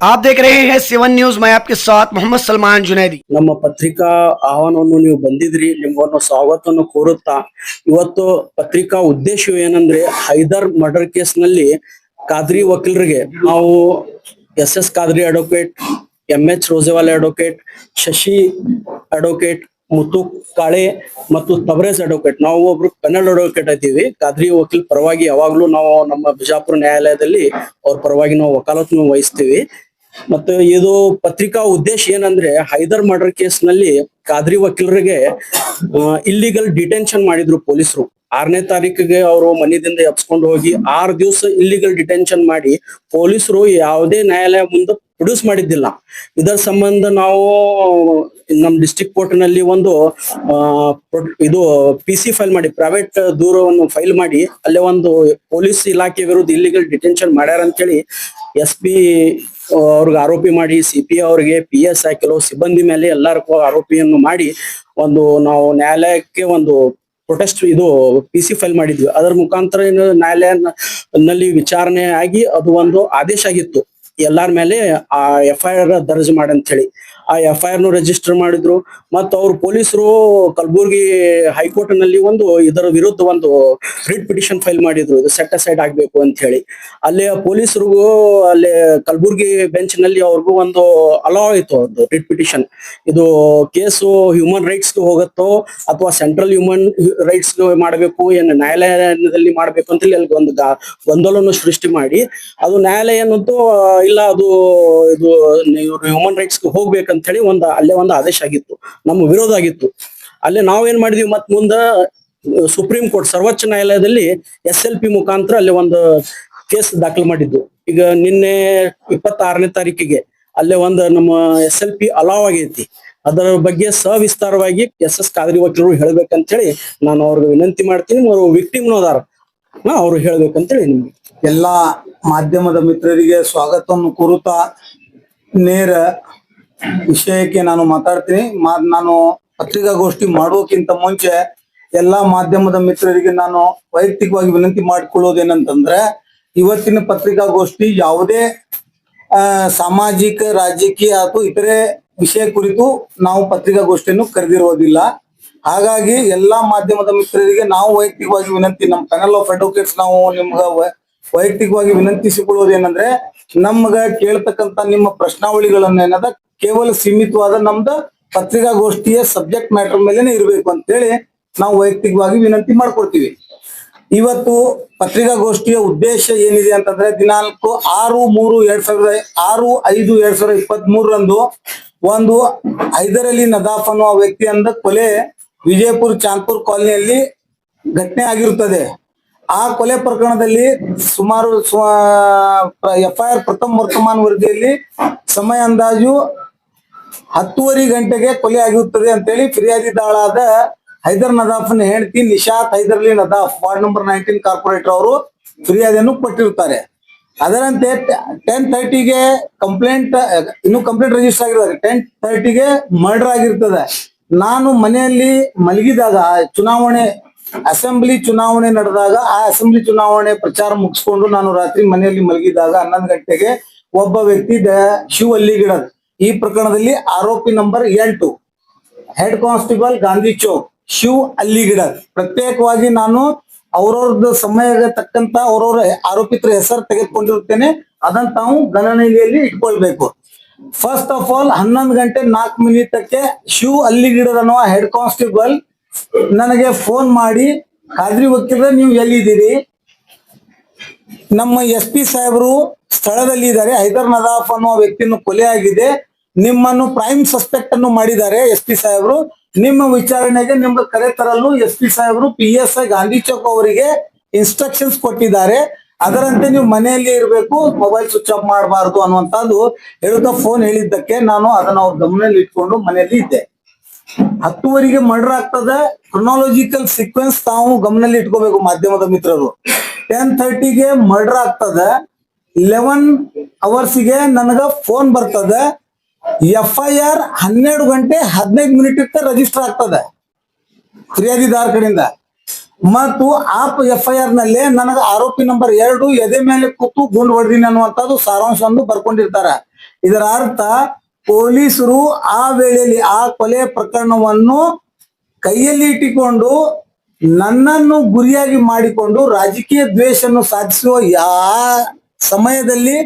आप देख रहे हैं सेवन न्यूज। मैं आपके साथ मोहम्मद सलमान जुनैदी। ನಮ್ಮ ಪತ್ರಿಕಾ ಆಹ್ವಾನವನ್ನು ನೀವು ಬಂದಿದ್ರಿ, ನಿಮ್ಮನ್ನು ಸ್ವಾಗತವನ್ನು ಕೋರುತ್ತಾ ಇವತ್ತು ಪತ್ರಿಕಾ ಉದ್ದೇಶ ಏನಂದ್ರೆ ಹೈದರ್ ಮರ್ಡರ್ ಕೇಸ್ ನಲ್ಲಿ ಕಾದ್ರಿ ವಕೀಲರಿಗೆ ನಾವು S Kadri advocate, MS Rojewala advocate, Shashi advocate, Muttu Kale ಮತ್ತು ತಬರೇಜ್ ಅಡ್ವೊಕೇಟ್, ನಾವು ಒಬ್ರು ಕನ್ನಡ ಅಡ್ವೊಕೇಟ್ ಇದ್ದೀವಿ. ಕಾದ್ರಿ ವಕೀಲ್ ಪರವಾಗಿ ಯಾವಾಗ್ಲೂ ನಾವು ನಮ್ಮ ಬಿಜಾಪುರ ನ್ಯಾಯಾಲಯದಲ್ಲಿ ಅವ್ರ ಪರವಾಗಿ ನಾವು ವಕಾಲತ್ನ ವಹಿಸ್ತೀವಿ. ಮತ್ತೆ ಇದು ಪತ್ರಿಕಾ ಉದ್ದೇಶ ಏನಂದ್ರೆ ಹೈದರ್ ಮರ್ಡರ್ ಕೇಸ್ ನಲ್ಲಿ ಕಾದ್ರಿ ವಕೀಲರಿಗೆ ಇಲ್ಲಿಗಲ್ ಡಿಟೆನ್ಷನ್ ಮಾಡಿದ್ರು ಪೊಲೀಸರು. 6ನೇ ತಾರೀಕಿಗೆ ಅವರು ಮನೆಯಿಂದ ಎಬ್ಸ್ಕೊಂಡು ಹೋಗಿ 6 ದಿವಸ ಇಲ್ಲಿಗಲ್ ಡಿಟೆನ್ಷನ್ ಮಾಡಿ ಪೊಲೀಸರು ಯಾವುದೇ ನ್ಯಾಯಾಲಯ ಮುಂದೆ ಪ್ರೊಡ್ಯೂಸ್ ಮಾಡಿದ್ದಿಲ್ಲ. ಇದರ ಸಂಬಂಧ ನಾವು ನಮ್ಮ ಡಿಸ್ಟ್ರಿಕ್ಟ್ ಕೋರ್ಟ್ ನಲ್ಲಿ ಒಂದು ಇದು PC ಫೈಲ್ ಮಾಡಿ, ಪ್ರೈವೇಟ್ ದೂರವನ್ನು ಫೈಲ್ ಮಾಡಿ, ಅಲ್ಲೇ ಒಂದು ಪೊಲೀಸ್ ಇಲಾಖೆ ವಿರುದ್ಧ ಇಲ್ಲಿಗಲ್ ಡಿಟೆನ್ಷನ್ ಮಾಡ್ಯಾರ ಅಂತೇಳಿ SP ಅವ್ರಿಗೆ ಆರೋಪಿ ಮಾಡಿ, CP ಅವ್ರಿಗೆ, PSI ಕೆಲವು ಸಿಬ್ಬಂದಿ ಮೇಲೆ ಎಲ್ಲರಿಗೂ ಆರೋಪಿಯನ್ನು ಮಾಡಿ ಒಂದು ನಾವು ನ್ಯಾಯಾಲಯಕ್ಕೆ ಒಂದು ಪ್ರೊಟೆಸ್ಟ್ ಇದು PC ಫೈಲ್ ಮಾಡಿದ್ವಿ. ಅದರ ಮುಖಾಂತರ ನ್ಯಾಯಾಲಯದಲ್ಲಿ ವಿಚಾರಣೆ ಆಗಿ ಅದು ಒಂದು ಆದೇಶ ಆಗಿತ್ತು ಎಲ್ಲಾರ ಮೇಲೆ ಆ FIR ದರ್ಜ್ ಮಾಡಂತ ಹೇಳಿ. ಆ FIR ರಿಜಿಸ್ಟರ್ ಮಾಡಿದ್ರು. ಮತ್ತು ಅವ್ರು ಪೊಲೀಸರು ಕಲಬುರ್ಗಿ ಹೈಕೋರ್ಟ್ ನಲ್ಲಿ ಒಂದು ಇದರ ವಿರುದ್ಧ ಒಂದು ರಿಟ್ ಪಿಟಿಷನ್ ಫೈಲ್ ಮಾಡಿದ್ರು, ಇದು ಸೆಟ್ ಅಸೈಡ್ ಆಗ್ಬೇಕು ಅಂತ ಹೇಳಿ. ಅಲ್ಲಿ ಪೊಲೀಸರಿಗೂ ಅಲ್ಲಿ ಕಲಬುರ್ಗಿ ಬೆಂಚ್ ನಲ್ಲಿ ಅವ್ರಿಗೂ ಒಂದು ಅಲೋ ಆಯ್ತು ಒಂದು ರಿಟ್ ಪಿಟಿಷನ್. ಇದು ಕೇಸು ಹ್ಯೂಮನ್ ರೈಟ್ಸ್ ಹೋಗುತ್ತೋ ಅಥವಾ ಸೆಂಟ್ರಲ್ ಹ್ಯೂಮನ್ ರೈಟ್ಸ್ ಮಾಡಬೇಕು, ಏನು ನ್ಯಾಯಾಲಯದಲ್ಲಿ ಮಾಡ್ಬೇಕು ಅಂತೇಳಿ ಅಲ್ಲಿ ಒಂದು ಗೊಂದಲವನ್ನು ಸೃಷ್ಟಿ ಮಾಡಿ, ಅದು ನ್ಯಾಯಾಲಯ ಅನ್ನೋದು ಇಲ್ಲ, ಅದು ಇದು ಹ್ಯೂಮನ್ ರೈಟ್ಸ್ ಹೋಗ್ಬೇಕಂತ ಹೇಳಿ ಅಲ್ಲೇ ಒಂದು ಆದೇಶ ಆಗಿತ್ತು, ನಮ್ಮ ವಿರೋಧ ಆಗಿತ್ತು. ಅಲ್ಲೇ ನಾವೇನ್ ಮಾಡಿದ್ವಿ, ಮತ್ ಮುಂದ ಸುಪ್ರೀಂ ಕೋರ್ಟ್ ಸರ್ವೋಚ್ಚ ನ್ಯಾಯಾಲಯದಲ್ಲಿ SLP ಮುಖಾಂತರ ಅಲ್ಲಿ ಒಂದು ಕೇಸ್ ದಾಖಲು ಮಾಡಿದ್ದು. ಈಗ ನಿನ್ನೆ 26ನೇ ತಾರೀಕಿಗೆ ಅಲ್ಲೇ ಒಂದು ನಮ್ಮ SLP ಅಲಾವ್ ಆಗೈತಿ. ಅದರ ಬಗ್ಗೆ ಸವಿಸ್ತಾರವಾಗಿ SS ಕಾದ್ರಿ ವಕೀಲರು ಹೇಳ್ಬೇಕಂತ ಹೇಳಿ ನಾನು ಅವ್ರಿಗೆ ವಿನಂತಿ ಮಾಡ್ತೀನಿ. ಅವರು ವಿಕ್ಟಿಮ್ನು ಅದಾರ, ಅವ್ರು ಹೇಳ್ಬೇಕಂತೇಳಿ ನಿಮ್ಗೆ ಎಲ್ಲಾ ಮಾಧ್ಯಮದ ಮಿತ್ರರಿಗೆ ಸ್ವಾಗತವನ್ನು ಕೋರುತ್ತಾ ನೇರ ವಿಷಯಕ್ಕೆ ನಾನು ಮಾತಾಡ್ತೀನಿ. ನಾನು ಪತ್ರಿಕಾಗೋಷ್ಠಿ ಮಾಡೋಕ್ಕಿಂತ ಮುಂಚೆ ಎಲ್ಲಾ ಮಾಧ್ಯಮದ ಮಿತ್ರರಿಗೆ ನಾನು ವೈಯಕ್ತಿಕವಾಗಿ ವಿನಂತಿ ಮಾಡಿಕೊಳ್ಳೋದೇನಂತಂದ್ರೆ, ಇವತ್ತಿನ ಪತ್ರಿಕಾಗೋಷ್ಠಿ ಯಾವುದೇ ಸಾಮಾಜಿಕ, ರಾಜಕೀಯ ಅಥವಾ ಇತರೆ ವಿಷಯ ಕುರಿತು ನಾವು ಪತ್ರಿಕಾಗೋಷ್ಠಿಯನ್ನು ಕರೆದಿರೋದಿಲ್ಲ. ಹಾಗಾಗಿ ಎಲ್ಲಾ ಮಾಧ್ಯಮದ ಮಿತ್ರರಿಗೆ ನಾವು ವೈಯಕ್ತಿಕವಾಗಿ ವಿನಂತಿ, ನಮ್ಮ ಪ್ಯಾನಲ್ ಆಫ್ ಅಡ್ವೊಕೇಟ್ಸ್ ನಾವು ನಿಮ್ಗ ವೈಯಕ್ತಿಕವಾಗಿ ವಿನಂತಿಸಿಕೊಳ್ಳುವುದೇನಂದ್ರೆ, ನಮ್ಗ ಕೇಳ್ತಕ್ಕಂತ ನಿಮ್ಮ ಪ್ರಶ್ನಾವಳಿಗಳನ್ನ ಏನದ ಕೇವಲ ಸೀಮಿತವಾದ ನಮ್ದು ಪತ್ರಿಕಾಗೋಷ್ಠಿಯ ಸಬ್ಜೆಕ್ಟ್ ಮ್ಯಾಟರ್ ಮೇಲೆನೆ ಇರಬೇಕು ಅಂತೇಳಿ ನಾವು ವೈಯಕ್ತಿಕವಾಗಿ ವಿನಂತಿ ಮಾಡ್ಕೊಡ್ತೀವಿ. ಇವತ್ತು ಪತ್ರಿಕಾಗೋಷ್ಠಿಯ ಉದ್ದೇಶ ಏನಿದೆ ಅಂತಂದ್ರೆ, ದಿನಾಂಕ 6/5/2023 ಒಂದು ಹೈದರ್ ಅಲಿ ನದಾಫ್ ಅನ್ನುವ ವ್ಯಕ್ತಿಯಿಂದ ಕೊಲೆ ವಿಜಯಪುರ ಚಾಂದ್ಪುರ್ ಕಾಲನಿಯಲ್ಲಿ ಘಟನೆ ಆಗಿರುತ್ತದೆ. ಆ ಕೊಲೆ ಪ್ರಕರಣದಲ್ಲಿ ಸುಮಾರು FIR ಪ್ರಥಮ ವರ್ತಮಾನ ವರದಿಯಲ್ಲಿ ಸಮಯ ಅಂದಾಜು 10:30 ಗಂಟೆಗೆ ಕೊಲೆ ಆಗಿರುತ್ತದೆ ಅಂತೇಳಿ ಫಿರ್ಯಾದಿದಾಳಾದ ಹೈದರ್ ನದಾಫ್ನ ಹೆಂಡತಿ Nishat Haidar Ali Nadaf, ward number 19 corporator ಅವರು ಫಿರ್ಯಾದಿಯನ್ನು ಕೊಟ್ಟಿರ್ತಾರೆ. ಅದರಂತೆ 10:30ಗೆ ಕಂಪ್ಲೇಂಟ್ ರಿಜಿಸ್ಟರ್ ಆಗಿರ್ತಾರೆ. 10:30ಗೆ ಮರ್ಡರ್ ಆಗಿರ್ತದೆ. ನಾನು ಮನೆಯಲ್ಲಿ ಮಲಗಿದಾಗ ಅಸೆಂಬ್ಲಿ ಚುನಾವಣೆ ನಡೆದಾಗ ಆ ಅಸೆಂಬ್ಲಿ ಚುನಾವಣೆ ಪ್ರಚಾರ ಮುಗಿಸ್ಕೊಂಡು ನಾನು ರಾತ್ರಿ ಮನೆಯಲ್ಲಿ ಮಲಗಿದಾಗ 11 ಗಂಟೆಗೆ ಒಬ್ಬ ವ್ಯಕ್ತಿ ಶಿವ್ ಅಲ್ಲಿಗಿಡದ್, ಈ ಪ್ರಕರಣದಲ್ಲಿ ಆರೋಪಿ number 8 head constable Gandhi Chowk Shiv Alligidad, ಪ್ರತ್ಯೇಕವಾಗಿ ನಾನು ಅವ್ರವ್ರದ್ದು ಸಮಯಕ್ಕೆ ತಕ್ಕಂತ ಅವ್ರವ್ರ ಆರೋಪಿತರ ಹೆಸರು ತೆಗೆದುಕೊಂಡಿರುತ್ತೇನೆ. ಅದನ್ನ ತಾವು ಗಣನೆಯಲ್ಲಿ ಇಟ್ಕೊಳ್ಬೇಕು. ಫಸ್ಟ್ ಆಫ್ ಆಲ್ 11 ಗಂಟೆ 4 ಮಿನಿಟಕ್ಕೆ ಶಿವ್ ಅಲ್ಲಿಗಿಡದ್ ಅನ್ನುವ ಹೆಡ್ ಕಾನ್ಸ್ಟೇಬಲ್ ನನಗೆ ಫೋನ್ ಮಾಡಿ, ಕಾದ್ರಿ ವಕೀಲರೇ ನೀವು ಎಲ್ಲಿದ್ದೀರಿ, ನಮ್ಮ SP ಸಾಹೇಬರು ಸ್ಥಳದಲ್ಲಿ ಇದ್ದಾರೆ, ಹೈದರ್ ನದಾಫ್ ಅನ್ನುವ ವ್ಯಕ್ತಿಯನ್ನು ಕೊಲೆ ಆಗಿದೆ, ನಿಮ್ಮನ್ನು ಪ್ರೈಮ್ ಸಸ್ಪೆಕ್ಟ್ ಅನ್ನು ಮಾಡಿದ್ದಾರೆ SP ಸಾಹೇಬರು, ನಿಮ್ಮ ವಿಚಾರಣೆಗೆ ನಿಮ್ಗೆ ಕರೆ ತರಲು SP ಸಾಹೇಬರು PSI ಗಾಂಧಿ ಚೌಕ್ ಅವರಿಗೆ ಇನ್ಸ್ಟ್ರಕ್ಷನ್ಸ್ ಕೊಟ್ಟಿದ್ದಾರೆ, ಅದರಂತೆ ನೀವು ಮನೆಯಲ್ಲಿ ಇರಬೇಕು, ಮೊಬೈಲ್ ಸ್ವಿಚ್ ಆಫ್ ಮಾಡಬಾರ್ದು ಅನ್ನುವಂಥದ್ದು ಹೇಳುತ್ತಾ ಫೋನ್ ಹೇಳಿದ್ದಕ್ಕೆ ನಾನು ಅದನ್ನ ಅವ್ರ ಗಮನದಲ್ಲಿ ಇಟ್ಕೊಂಡು ಮನೆಯಲ್ಲಿ ಇದ್ದೆ. 10:30ಗೆ ಮರ್ಡರ್ ಆಗ್ತದೆ. ಕ್ರೊನಾಲಜಿಕಲ್ ಸೀಕ್ವೆನ್ಸ್ ತಾವು ಗಮನದಲ್ಲಿ ಇಟ್ಕೋಬೇಕು ಮಾಧ್ಯಮದ ಮಿತ್ರರು. 10:30ಗೆ ಮರ್ಡರ್ ಆಗ್ತದೆ. 11 ಅವರ್ಸ್ಗೆ ನನಗ ಫೋನ್ ಬರ್ತದೆ. FIR 12 ಗಂಟೆ 15 ಮಿನಿಟ್ ರಿಜಿಸ್ಟರ್ ಆಗ್ತದೆ ಫಿರ್ಯಾದಿದಾರ ಕಡೆಯಿಂದ. ಮತ್ತು ಆ FIR ನಲ್ಲಿ ನನಗೆ ಆರೋಪಿ ನಂಬರ್ 2 ಎದೆ ಮೇಲೆ ಕೂತು ಗುಂಡು ಹೊಡೆದಿನಿ ಅನ್ನುವಂಥದ್ದು ಸಾರಾಂಶವನ್ನು ಬರ್ಕೊಂಡಿರ್ತಾರೆ. ಇದರ ಅರ್ಥ ಪೊಲೀಸರು ಆ ವೇಳೆಯಲ್ಲಿ ಆ ಕೊಲೆ ಪ್ರಕರಣವನ್ನು ಕೈಯಲ್ಲಿ ಇಟ್ಟುಕೊಂಡು ನನ್ನನ್ನು ಗುರಿಯಾಗಿ ಮಾಡಿಕೊಂಡು ರಾಜಕೀಯ ದ್ವೇಷವನ್ನು ಸಾಧಿಸುವ ಸಮಯದಲ್ಲಿ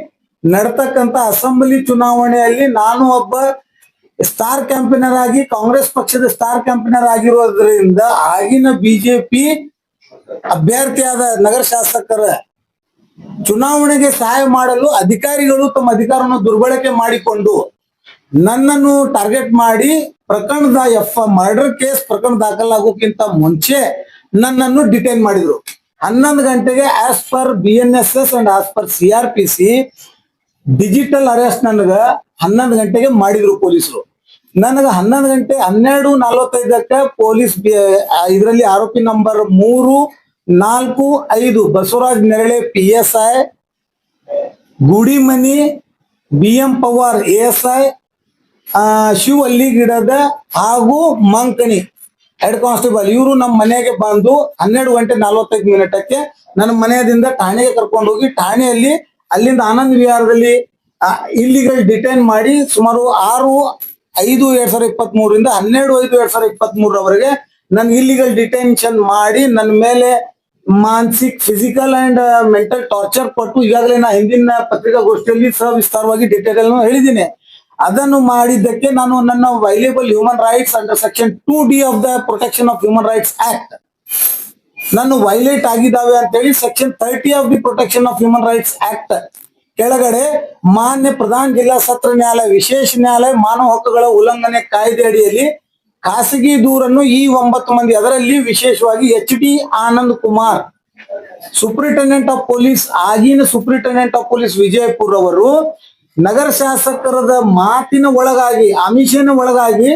ನಡ್ತಕ್ಕಂತ ಅಸೆಂಬ್ಲಿ ಚುನಾವಣೆಯಲ್ಲಿ ನಾನು ಒಬ್ಬ ಸ್ಟಾರ್ ಕ್ಯಾಂಪೇನರ್ ಆಗಿ ಕಾಂಗ್ರೆಸ್ ಪಕ್ಷದ ಸ್ಟಾರ್ ಕ್ಯಾಂಪೇನರ್ ಆಗಿರೋದ್ರಿಂದ ಆಗಿನ ಬಿಜೆಪಿ ಅಭ್ಯರ್ಥಿಯಾದ ನಗರ ಶಾಸಕರ ಚುನಾವಣೆಗೆ ಸಹಾಯ ಮಾಡಲು ಅಧಿಕಾರಿಗಳು ತಮ್ಮ ಅಧಿಕಾರವನ್ನು ದುರ್ಬಳಕೆ ಮಾಡಿಕೊಂಡು ನನ್ನನ್ನು ಟಾರ್ಗೆಟ್ ಮಾಡಿ ಪ್ರಕರಣದ ಮರ್ಡರ್ ಕೇಸ್ ಪ್ರಕರಣ ದಾಖಲಾಗೋಕ್ಕಿಂತ ಮುಂಚೆ ನನ್ನನ್ನು ಡಿಟೈನ್ ಮಾಡಿದ್ರು. 11 ಗಂಟೆಗೆ as per BNSS and as per CRPC digital arrest ನನಗ 11 ಗಂಟೆಗೆ ಮಾಡಿದ್ರು ಪೊಲೀಸರು. ನನಗ 11 ಗಂಟೆ 12:45 ಪೊಲೀಸ್ ಇದರಲ್ಲಿ ಆರೋಪಿ number 3, 4, 5 Basavaraj Nerale PSI, Gudimani BM Pawar ASI, Shiva Alligidada ಹಾಗೂ ಮಂಕಣಿ ಹೆಡ್ ಕಾನ್ಸ್ಟೇಬಲ್ ಇವರು ನಮ್ಮ ಮನೆಗೆ ಬಂದು 12:45 ನನ್ನ ಮನೆಯಿಂದ ಠಾಣೆಗೆ ಕರ್ಕೊಂಡು ಹೋಗಿ ಠಾಣೆಯಲ್ಲಿ ಅಲ್ಲಿಂದ ಆನಂದ್ ವಿಹಾರದಲ್ಲಿ ಇಲ್ಲಿಗಲ್ ಡಿಟೈನ್ ಮಾಡಿ ಸುಮಾರು 6/5/2023 ಇಂದ 12/5/2023 ರವರೆಗೆ ನನ್ ಇಲ್ಲಿಗಲ್ ಡಿಟೆನ್ಷನ್ ಮಾಡಿ ನನ್ನ ಮೇಲೆ ಮಾನಸಿಕ ಫಿಸಿಕಲ್ ಅಂಡ್ ಮೆಂಟಲ್ ಟಾರ್ಚರ್ ಕೊಟ್ಟು ಈಗಾಗಲೇ ನಾ ಹಿಂದಿನ ಪತ್ರಿಕಾಗೋಷ್ಠಿಯಲ್ಲಿ ಸವಿಸ್ತಾರವಾಗಿ ಡೀಟೇಲ್ ಹೇಳಿದ್ದೀನಿ. ಅದನ್ನು ಮಾಡಿದ್ದಕ್ಕೆ ನಾನು ನನ್ನ available human rights under section 2D of the protection of human rights act ನಾನು ವೈಲೇಟ್ ಆಗಿದ್ದಾವೆ ಅಂತ ಹೇಳಿ section 30 of the protection of human rights act ಕೆಳಗಡೆ ಮಾನ್ಯ ಪ್ರಧಾನ ಜಿಲ್ಲಾ ಸತ್ರ ನ್ಯಾಯಾಲಯ ವಿಶೇಷ ನ್ಯಾಯಾಲಯ ಮಾನವ ಹಕ್ಕುಗಳ ಉಲ್ಲಂಘನೆ ಕಾಯ್ದೆ ಅಡಿಯಲ್ಲಿ ಖಾಸಗಿ ದೂರನ್ನು ಈ 9 ಮಂದಿ ಅದರಲ್ಲಿ ವಿಶೇಷವಾಗಿ HD Anand Kumar superintendent of police ಆಗಿನ ಸೂಪರಿಂಟೆಂಡೆಂಟ್ ಆಫ್ ಪೊಲೀಸ್ ವಿಜಯಪುರ ಅವರು ನಗರ ಶಾಸಕರದ ಮಾತಿನ ಒಳಗಾಗಿ ಆಮಿಷನ ಒಳಗಾಗಿ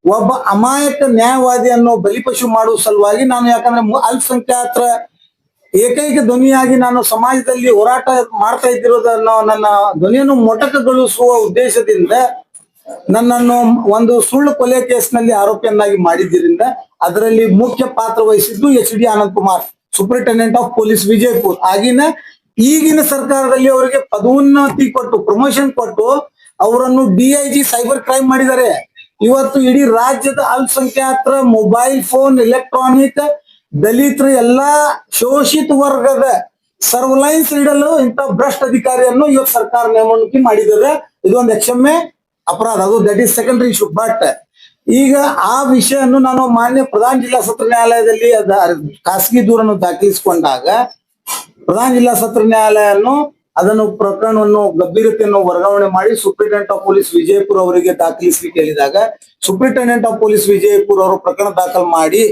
ಒಬ್ಬ ಅಮಾಯಕ ನ್ಯಾಯವಾದಿಯನ್ನು ಬಲಿಪಶು ಮಾಡುವ ಸಲುವಾಗಿ ನಾನು ಯಾಕಂದ್ರೆ ಅಲ್ಪಸಂಖ್ಯಾತರ ಏಕೈಕ ಧ್ವನಿಯಾಗಿ ನಾನು ಸಮಾಜದಲ್ಲಿ ಹೋರಾಟ ಮಾಡ್ತಾ ಇದ್ದಿರೋದನ್ನು ನನ್ನ ಧ್ವನಿಯನ್ನು ಮೊಟಕಗೊಳಿಸುವ ಉದ್ದೇಶದಿಂದ ನನ್ನನ್ನು ಒಂದು ಸುಳ್ಳು ಕೊಲೆ ಕೇಸ್ನಲ್ಲಿ ಆರೋಪಿಯನ್ನಾಗಿ ಮಾಡಿದ್ದರಿಂದ ಅದರಲ್ಲಿ ಮುಖ್ಯ ಪಾತ್ರ ವಹಿಸಿದ್ದು HD Anand Kumar superintendent of police Vijayapura. ಈಗಿನ ಸರ್ಕಾರದಲ್ಲಿ ಅವರಿಗೆ ಪದೋನ್ನತಿ ಕೊಟ್ಟು ಪ್ರಮೋಷನ್ ಕೊಟ್ಟು ಅವರನ್ನು DIG ಸೈಬರ್ ಕ್ರೈಮ್ ಮಾಡಿದ್ದಾರೆ. ಇವತ್ತು ಇಡೀ ರಾಜ್ಯದ ಅಲ್ಪಸಂಖ್ಯಾತರ ಮೊಬೈಲ್ ಫೋನ್ ಎಲೆಕ್ಟ್ರಾನಿಕ್ ದಲಿತರ ಎಲ್ಲಾ ಶೋಷಿತ ವರ್ಗದ ಸರ್ವಲೈನ್ಸ್ ಇಡಲು ಇಂಥ ಭ್ರಷ್ಟ ಅಧಿಕಾರಿಯನ್ನು ಇವತ್ತು ಸರ್ಕಾರ ನೇಮಕ ಮಾಡಿದ್ದಾರೆ. ಇದೊಂದು XMA ಅಪರಾಧ, ಅದು that is secondary issue. But ಈಗ ಆ ವಿಷಯವನ್ನು ನಾನು ಮಾನ್ಯ ಪ್ರಧಾನ ಜಿಲ್ಲಾ ಸತ್ರ ನ್ಯಾಯಾಲಯದಲ್ಲಿ ಖಾಸಗಿ ದೂರನ್ನು ದಾಖಲಿಸಿಕೊಂಡಾಗ ಪ್ರಧಾನ ಜಿಲ್ಲಾ ಸತ್ರ ನ್ಯಾಯಾಲಯವನ್ನು ಅದನ್ನು ಪ್ರಕರಣವನ್ನು ಗಂಭೀರತೆಯನ್ನು ವರ್ಗಾವಣೆ ಮಾಡಿ ಸೂಪರಿಂಟೆಂಡೆಂಟ್ ಆಫ್ ಪೊಲೀಸ್ ವಿಜಯಪುರ ಅವರಿಗೆ ದಾಖಲಿಸಲಿಕ್ಕೆ ಹೇಳಿದಾಗ ಸೂಪರಿಂಟೆಂಡೆಂಟ್ ಆಫ್ ಪೊಲೀಸ್ ವಿಜಯಪುರ ಅವರು ಪ್ರಕರಣ ದಾಖಲು ಮಾಡಿ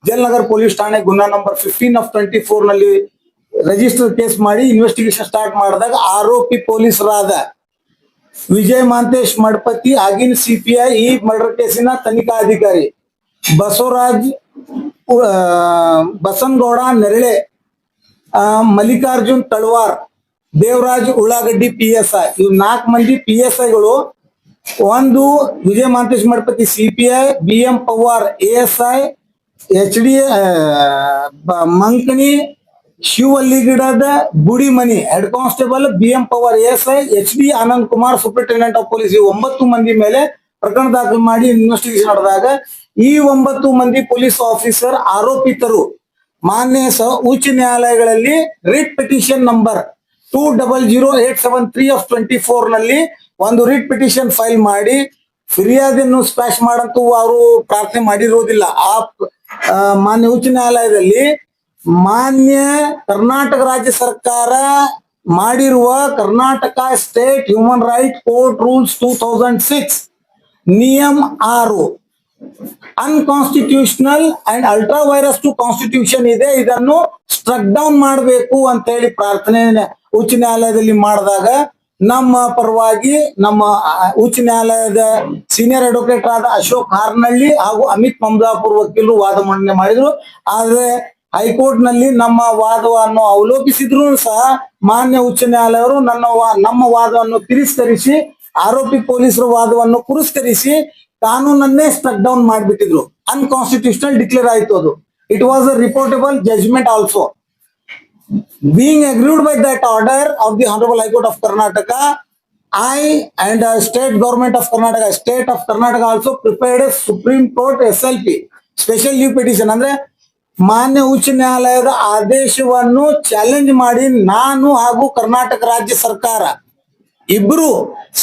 ಜಯನಗರ್ ಪೊಲೀಸ್ ಠಾಣೆ ಗುನ್ನಾ ನಂಬರ್ 15/24 ನಲ್ಲಿ ರಿಜಿಸ್ಟರ್ ಕೇಸ್ ಮಾಡಿ ಇನ್ವೆಸ್ಟಿಗೇಷನ್ ಸ್ಟಾರ್ಟ್ ಮಾಡಿದಾಗ ಆರೋಪಿ ಪೊಲೀಸರಾದ ವಿಜಯ್ ಮಹಾಂತೇಶ್ ಮಡಪತಿ ಆಗಿನ CPI ಈ ಮರ್ಡರ್ ಕೇಸಿನ ತನಿಖಾಧಿಕಾರಿ ಬಸವರಾಜ್ ಬಸನಗೌಡ ನೆರಳೆ ಮಲ್ಲಿಕಾರ್ಜುನ್ ತಳವಾರ್ ದೇವರಾಜ್ ಉಳ್ಳಾಗಡ್ಡಿ PSI ಇವ್ 4 ಮಂದಿ PSIಗಳು ಒಂದು Vijaya Mahantesh Madapati CPI BM Pawar ASI HD Mankani Shiva Alligidada Gudimani head constable BM Pawar ASI HD Anand Kumar superintendent of police 9 ಮಂದಿ ಮೇಲೆ ಪ್ರಕರಣ ದಾಖಲು ಮಾಡಿ ಇನ್ವೆಸ್ಟಿಗೇಷನ್ ನಡೆದಾಗ ಈ 9 ಮಂದಿ ಪೊಲೀಸ್ ಆಫೀಸರ್ ಆರೋಪಿತರು ಮಾನ್ಯ ಉಚ್ಚ ನ್ಯಾಯಾಲಯಗಳಲ್ಲಿ ರಿಟ್ ಪಿಟಿಷನ್ ನಂಬರ್ 200873/24 ನಲ್ಲಿ ಒಂದು ರಿಟ್ ಪಿಟಿಷನ್ ಫೈಲ್ ಮಾಡಿ ಫಿರ್ಯಾದಿಯನ್ನು ಸ್ಕ್ವಾಶ್ ಮಾಡಂತೂ ಅವರು ಪ್ರಾರ್ಥನೆ ಮಾಡಿರುವುದಿಲ್ಲ. ಆ ಮಾನ್ಯ ಉಚ್ಚ ನ್ಯಾಯಾಲಯದಲ್ಲಿ ಮಾನ್ಯ ಕರ್ನಾಟಕ ರಾಜ್ಯ ಸರ್ಕಾರ ಮಾಡಿರುವ Karnataka state human right court rules 2006 ನಿಯಮ 6 unconstitutional and ultra vires to constitution ಇದೆ, ಇದನ್ನು ಸ್ಟ್ರಕ್ ಡೌನ್ ಮಾಡಬೇಕು ಅಂತ ಹೇಳಿ ಪ್ರಾರ್ಥನೆ ಉಚ್ಚ ನ್ಯಾಯಾಲಯದಲ್ಲಿ ಮಾಡಿದಾಗ ನಮ್ಮ ಪರವಾಗಿ ನಮ್ಮ ಉಚ್ಚ ನ್ಯಾಯಾಲಯದ ಸೀನಿಯರ್ ಅಡ್ವೊಕೇಟ್ ಆದ ಅಶೋಕ್ ಹಾರ್ನಳ್ಳಿ ಹಾಗೂ ಅಮಿತ್ ಮಮದಾಪುರ್ ವಕೀಲರು ವಾದ ಮಂಡನೆ ಮಾಡಿದ್ರು. ಆದ್ರೆ ಹೈಕೋರ್ಟ್ ನಲ್ಲಿ ನಮ್ಮ ವಾದವನ್ನು ಅವಲೋಕಿಸಿದ್ರು ಸಹ ಮಾನ್ಯ ಉಚ್ಚ ನ್ಯಾಯಾಲಯವರು ನಮ್ಮ ವಾದವನ್ನು ತಿರಸ್ಕರಿಸಿ ಆರೋಪಿ ಪೊಲೀಸರ ವಾದವನ್ನು ಪುರಸ್ಕರಿಸಿ ಕಾನೂನನ್ನೇ ಸ್ಟ್ರಕ್ ಡೌನ್ ಮಾಡಿಬಿಟ್ಟಿದ್ರು. ಅನ್ಕಾನ್ಸ್ಟಿಟ್ಯೂಷನಲ್ ಡಿಕ್ಲೇರ್ ಆಯ್ತು ಅದು. It was a reportable judgment also. Being agreed by that order of the Honorable High Court of Karnataka, I and state government of Karnataka also prepared a Supreme Court SLP special leave petition ಅಂದ್ರೆ ಮಾನ್ಯ ಉಚ್ಚ ನ್ಯಾಯಾಲಯದ ಆದೇಶವನ್ನು challenge ಮಾಡಿ ನಾನು ಹಾಗೂ ಕರ್ನಾಟಕ ರಾಜ್ಯ ಸರ್ಕಾರ ಇಬ್ರು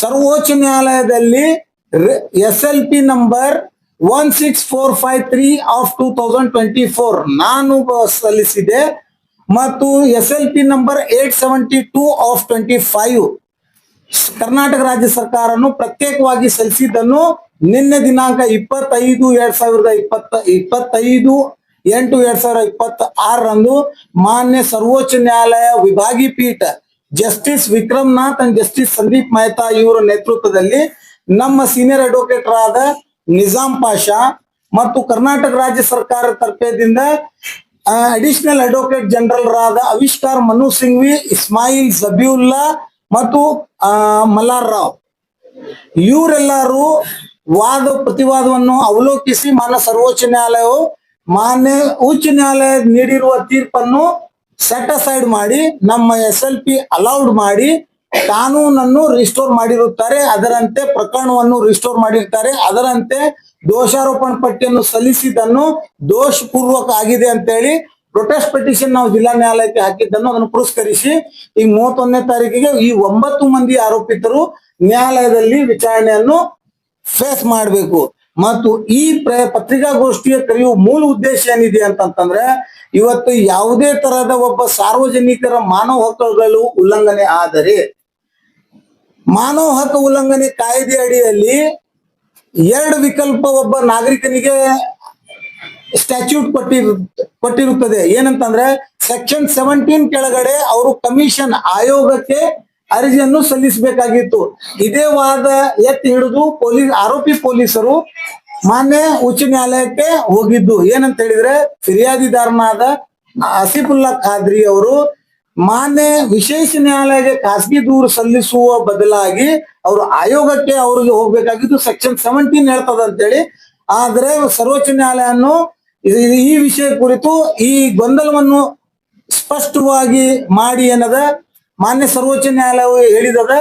ಸರ್ವೋಚ್ಚ ನ್ಯಾಯಾಲಯದಲ್ಲಿ SLP ನಂಬರ್ 16453 ಆಫ್ 2024 ನಾನು ಸಲ್ಲಿಸಿದೆ ಮತ್ತು SLP ನಂಬರ್ 872 ಆಫ್ 25 ಕರ್ನಾಟಕ ರಾಜ್ಯ ಸರ್ಕಾರನು ಪ್ರತ್ಯೇಕವಾಗಿ ಸಲ್ಲಿಸಿದ್ದನ್ನು ನಿನ್ನೆ ದಿನಾಂಕ 25/8/2026 ಮಾನ್ಯ ಸರ್ವೋಚ್ಚ ನ್ಯಾಯಾಲಯ ವಿಭಾಗೀಯ ಪೀಠ justice Vikramnath and justice Sandeep Mehta ಇವರ ನೇತೃತ್ವದಲ್ಲಿ ನಮ್ಮ ಸೀನಿಯರ್ ಅಡ್ವೊಕೇಟ್ ರಾದ ನಿಜಾಮ್ ಪಾಷಾ ಮತ್ತು ಕರ್ನಾಟಕ ರಾಜ್ಯ ಸರ್ಕಾರ ತರಫದಿಂದ ಅಡಿಷನಲ್ ಅಡ್ವೊಕೇಟ್ ಜನರಲ್ ರಾದ ಆವಿಷ್ಕಾರ್ ಮನು ಸಿಂಘ್ವಿ, ಇಸ್ಮಾಯಿಲ್ ಜಬಿಯುಲ್ಲಾ ಮತ್ತು ಮಲ್ಲಾರ್ ರಾವ್ ಇವರೆಲ್ಲರೂ ವಾದ ಪ್ರತಿವಾದವನ್ನು ಅವಲೋಕಿಸಿ ಮಾನ್ಯ ಸರ್ವೋಚ್ಚ ನ್ಯಾಯಾಲಯವು ಮಾನ್ಯ ಉಚ್ಚ ನ್ಯಾಯಾಲಯ ನೀಡಿರುವ ತೀರ್ಪನ್ನು ಸೆಟ್ ಅಸೈಡ್ ಮಾಡಿ ನಮ್ಮ SLP ಅಲೌಡ್ ಮಾಡಿ ಕಾನೂನನ್ನು ರಿಸ್ಟೋರ್ ಮಾಡಿರುತ್ತಾರೆ. ಅದರಂತೆ ಪ್ರಕರಣವನ್ನು ರಿಸ್ಟೋರ್ ಮಾಡಿರ್ತಾರೆ. ಅದರಂತೆ ದೋಷಾರೋಪಣಾ ಪಟ್ಟಿಯನ್ನು ಸಲ್ಲಿಸಿದ್ದನ್ನು ದೋಷಪೂರ್ವಕ ಆಗಿದೆ ಅಂತ ಹೇಳಿ ಪ್ರೊಟೆಸ್ಟ್ ಪಿಟಿಷನ್ ನಾವು ಜಿಲ್ಲಾ ನ್ಯಾಯಾಲಯಕ್ಕೆ ಹಾಕಿದ್ದನ್ನು ಅದನ್ನು ಪುರಸ್ಕರಿಸಿ ಈ 31ನೇ ತಾರೀಕಿಗೆ ಈ 9 ಮಂದಿ ಆರೋಪಿತರು ನ್ಯಾಯಾಲಯದಲ್ಲಿ ವಿಚಾರಣೆಯನ್ನು ಫೇಸ್ ಮಾಡಬೇಕು. ಮತ್ತು ಈ ಪತ್ರಿಕಾಗೋಷ್ಠಿಯ ಕರೆಯುವ ಮೂಲ ಉದ್ದೇಶ ಏನಿದೆ ಅಂತಂದ್ರೆ ಇವತ್ತು ಯಾವುದೇ ತರಹದ ಒಬ್ಬ ಸಾರ್ವಜನಿಕರ ಮಾನವ ಹಕ್ಕುಗಳು ಉಲ್ಲಂಘನೆ ಆದರೆ ಮಾನವ ಹಕ್ಕು ಉಲ್ಲಂಘನೆ ಕಾಯ್ದೆ ಅಡಿಯಲ್ಲಿ 2 ವಿಕಲ್ಪ ಒಬ್ಬ ನಾಗರಿಕನಿಗೆ ಸ್ಟ್ಯಾಚ್ಯೂಟ್ ಕೊಟ್ಟಿರುತ್ತದೆ. ಏನಂತಂದ್ರೆ ಸೆಕ್ಷನ್ 17 ಕೆಳಗಡೆ ಅವರು ಕಮಿಷನ್ ಆಯೋಗಕ್ಕೆ ಅರ್ಜಿಯನ್ನು ಸಲ್ಲಿಸಬೇಕಾಗಿತ್ತು. ಇದೇ ವಾದ ಎತ್ತಿ ಹಿಡಿದು ಆರೋಪಿ ಪೊಲೀಸರು ಮಾನ್ಯ ಉಚ್ಚ ನ್ಯಾಯಾಲಯಕ್ಕೆ ಹೋಗಿದ್ದು. ಏನಂತ ಹೇಳಿದ್ರೆ ಫಿರ್ಯಾದಿದಾರನಾದ ಆಸಿಫುಲ್ಲಾ ಖಾದ್ರಿ ಅವರು ಮಾನ್ಯ ವಿಶೇಷ ನ್ಯಾಯಾಲಯಕ್ಕೆ ಖಾಸಗಿ ದೂರು ಸಲ್ಲಿಸುವ ಬದಲಾಗಿ ಅವರು ಆಯೋಗಕ್ಕೆ ಅವ್ರಿಗೆ ಹೋಗ್ಬೇಕಾಗಿದ್ದು ಸೆಕ್ಷನ್ 17 ಹೇಳ್ತದ ಅಂತೇಳಿ. ಆದ್ರೆ ಸರ್ವೋಚ್ಚ ನ್ಯಾಯಾಲಯನು ಈ ವಿಷಯ ಕುರಿತು ಈ ಗೊಂದಲವನ್ನು ಸ್ಪಷ್ಟವಾಗಿ ಮಾಡಿ ಏನದ ಮಾನ್ಯ ಸರ್ವೋಚ್ಚ ನ್ಯಾಯಾಲಯವು ಹೇಳಿದದ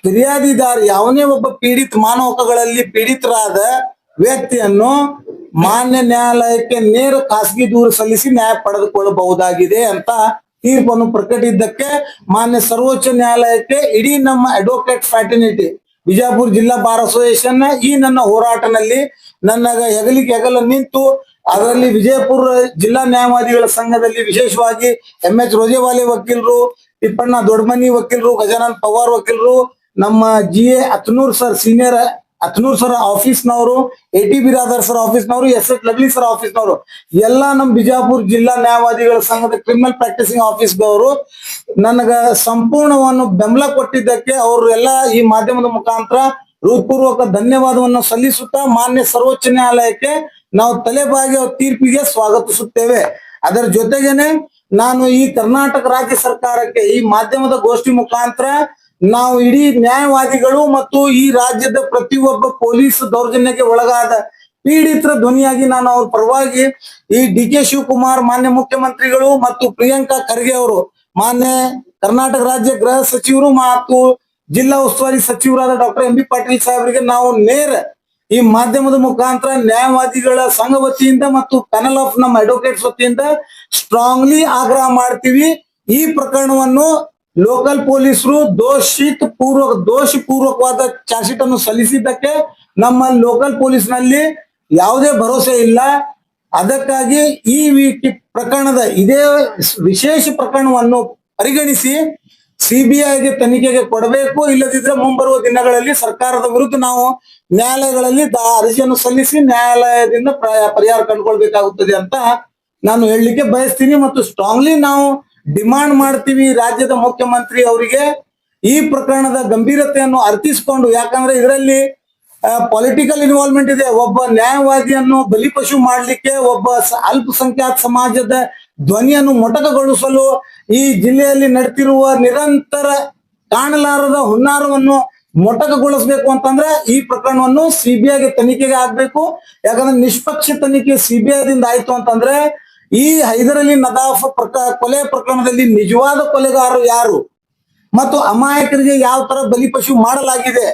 ಫಿರ್ಯಾದಿದಾರ ಯಾವನೇ ಒಬ್ಬ ಮಾನವ ಹಕ್ಕುಗಳಲ್ಲಿ ಪೀಡಿತರಾದ ವ್ಯಕ್ತಿಯನ್ನು ಮಾನ್ಯ ನ್ಯಾಯಾಲಯಕ್ಕೆ ನೇರ ಖಾಸಗಿ ದೂರು ಸಲ್ಲಿಸಿ ನ್ಯಾಯ ಪಡೆದುಕೊಳ್ಳಬಹುದಾಗಿದೆ ಅಂತ ತೀರ್ಪನ್ನು ಪ್ರಕಟಿಸಿದ್ದಕ್ಕೆ ಮಾನ್ಯ ಸರ್ವೋಚ್ಚ ನ್ಯಾಯಾಲಯಕ್ಕೆ ಇಡೀ ನಮ್ಮ ಅಡ್ವೊಕೇಟ್ ಫ್ರಾಟರ್ನಿಟಿ ಬಿಜಾಪುರ ಜಿಲ್ಲಾ ಬಾರ್ ಅಸೋಸಿಯೇಷನ್ ಈ ನನ್ನ ಹೋರಾಟದಲ್ಲಿ ನನ್ನ ಹೆಗಲಿಗೆ ಹೆಗಲ ನಿಂತು ಅದರಲ್ಲಿ ವಿಜಯಪುರ ಜಿಲ್ಲಾ ನ್ಯಾಯವಾದಿಗಳ ಸಂಘದಲ್ಲಿ ವಿಶೇಷವಾಗಿ MH ರೋಜೇವಾಲೆ ವಕೀಲರು, ತಿಪ್ಪಣ್ಣ ದೊಡ್ಡಮನಿ ವಕೀಲರು, ಗಜಾನನ್ ಪವಾರ್ ವಕೀಲರು, ನಮ್ಮ GA Atnur sir senior Atnur sir ಆಫೀಸ್ನವರು, AT ಬಿರಾದರ್ ಸರ್ ಆಫೀಸ್ನವರು, SS ಲಗ್ಲಿ ಸರ್ ಆಫೀಸ್ನವರು ಎಲ್ಲಾ ನಮ್ಮ ಬಿಜಾಪುರ ಜಿಲ್ಲಾ ನ್ಯಾಯವಾದಿಗಳ ಸಂಘದ ಕ್ರಿಮಿನಲ್ ಪ್ರಾಕ್ಟೀಸಿಂಗ್ ಆಫೀಸ್ದವರು ನನಗ ಸಂಪೂರ್ಣವನ್ನು ಬೆಂಬಲ ಕೊಟ್ಟಿದ್ದಕ್ಕೆ ಅವರು ಎಲ್ಲ ಈ ಮಾಧ್ಯಮದ ಮುಖಾಂತರ ಹೃತ್ಪೂರ್ವಕ ಧನ್ಯವಾದವನ್ನು ಸಲ್ಲಿಸುತ್ತಾ ಮಾನ್ಯ ಸರ್ವೋಚ್ಚ ನ್ಯಾಯಾಲಯಕ್ಕೆ ನಾವು ತಲೆಬಾಗಿ ತೀರ್ಪಿಗೆ ಸ್ವಾಗತಿಸುತ್ತೇವೆ. ಅದರ ಜೊತೆಗೇನೆ ನಾನು ಈ ಕರ್ನಾಟಕ ರಾಜ್ಯ ಸರ್ಕಾರಕ್ಕೆ ಈ ಮಾಧ್ಯಮದ ಗೋಷ್ಠಿ ಮುಖಾಂತರ ನಾವು ಇಡೀ ನ್ಯಾಯವಾದಿಗಳು ಮತ್ತು ಈ ರಾಜ್ಯದ ಪ್ರತಿಯೊಬ್ಬ ಪೊಲೀಸ್ ದೌರ್ಜನ್ಯಕ್ಕೆ ಒಳಗಾದ ಪೀಡಿತರ ಧ್ವನಿಯಾಗಿ ನಾನು ಅವ್ರ ಪರವಾಗಿ ಈ DK ಶಿವಕುಮಾರ್ ಮಾನ್ಯ ಮುಖ್ಯಮಂತ್ರಿಗಳು ಮತ್ತು ಪ್ರಿಯಾಂಕಾ ಖರ್ಗೆ ಅವರು ಮಾನ್ಯ ಕರ್ನಾಟಕ ರಾಜ್ಯ ಗೃಹ ಸಚಿವರು ಮತ್ತು ಜಿಲ್ಲಾ ಉಸ್ತುವಾರಿ ಸಚಿವರಾದ ಡಾಕ್ಟರ್ MB ಪಾಟೀಲ್ ಸಾಹೇಬರಿಗೆ ನಾವು ನೇರ ಈ ಮಾಧ್ಯಮದ ಮುಖಾಂತರ ನ್ಯಾಯವಾದಿಗಳ ಸಂಘ ವತಿಯಿಂದ ಮತ್ತು ಪ್ಯಾನಲ್ ಆಫ್ ನಮ್ಮ ಅಡ್ವೊಕೇಟ್ಸ್ ವತಿಯಿಂದ ಸ್ಟ್ರಾಂಗ್ಲಿ ಆಗ್ರಹ ಮಾಡ್ತೀವಿ. ಈ ಪ್ರಕರಣವನ್ನು ಲೋಕಲ್ ಪೊಲೀಸರು ದೋಷಪೂರ್ವಕವಾದ ಚಾರ್ಜ್ ಶೀಟ್ ಅನ್ನು ಸಲ್ಲಿಸಿದ್ದಕ್ಕೆ ನಮ್ಮ ಲೋಕಲ್ ಪೊಲೀಸ್ ನಲ್ಲಿ ಯಾವುದೇ ಭರವಸೆ ಇಲ್ಲ. ಅದಕ್ಕಾಗಿ ಈ ಪ್ರಕರಣದ ಇದೇ ವಿಶೇಷ ಪ್ರಕರಣವನ್ನು ಪರಿಗಣಿಸಿ CBIಗೆ ತನಿಖೆಗೆ ಕೊಡಬೇಕು. ಇಲ್ಲದಿದ್ರೆ ಮುಂಬರುವ ದಿನಗಳಲ್ಲಿ ಸರ್ಕಾರದ ವಿರುದ್ಧ ನಾವು ನ್ಯಾಯಾಲಯಗಳಲ್ಲಿ ಅರ್ಜಿಯನ್ನು ಸಲ್ಲಿಸಿ ನ್ಯಾಯಾಲಯದಿಂದ ಪರಿಹಾರ ಕಂಡುಕೊಳ್ಬೇಕಾಗುತ್ತದೆ ಅಂತ ನಾನು ಹೇಳಲಿಕ್ಕೆ ಬಯಸ್ತೀನಿ. ಮತ್ತು ಸ್ಟ್ರಾಂಗ್ಲಿ ನಾವು ಡಿಮಾಂಡ್ ಮಾಡ್ತೀವಿ ರಾಜ್ಯದ ಮುಖ್ಯಮಂತ್ರಿ ಅವರಿಗೆ ಈ ಪ್ರಕರಣದ ಗಂಭೀರತೆಯನ್ನು ಅರ್ಥಿಸಿಕೊಂಡು, ಯಾಕಂದ್ರೆ ಇದರಲ್ಲಿ ಪೊಲಿಟಿಕಲ್ ಇನ್ವಾಲ್ವ್ಮೆಂಟ್ ಇದೆ. ಒಬ್ಬ ನ್ಯಾಯವಾದಿಯನ್ನು ಬಲಿಪಶು ಮಾಡ್ಲಿಕ್ಕೆ, ಒಬ್ಬ ಅಲ್ಪಸಂಖ್ಯಾತ ಸಮಾಜದ ಧ್ವನಿಯನ್ನು ಮೊಟಕಗೊಳಿಸಲು ಈ ಜಿಲ್ಲೆಯಲ್ಲಿ ನಡೆತಿರುವ ನಿರಂತರ ಕಾಣಲಾರದ ಹುನ್ನಾರವನ್ನು ಮೊಟಕಗೊಳಿಸಬೇಕು ಅಂತಂದ್ರೆ ಈ ಪ್ರಕರಣವನ್ನು CBIಗೆ ತನಿಖೆಗೆ ಆಗ್ಬೇಕು. ಯಾಕಂದ್ರೆ ನಿಷ್ಪಕ್ಷ ತನಿಖೆ CBIದಿಂದ ಆಯ್ತು ಅಂತಂದ್ರೆ ಈ ಹೈದರ್ ಅಲಿ ನದಾಫ್ ಕೊಲೆ ಪ್ರಕರಣದಲ್ಲಿ ನಿಜವಾದ ಕೊಲೆಗಾರರು ಯಾರು, ಮತ್ತು ಅಮಾಯಕರಿಗೆ ಯಾವ ತರ ಬಲಿಪಶು ಮಾಡಲಾಗಿದೆ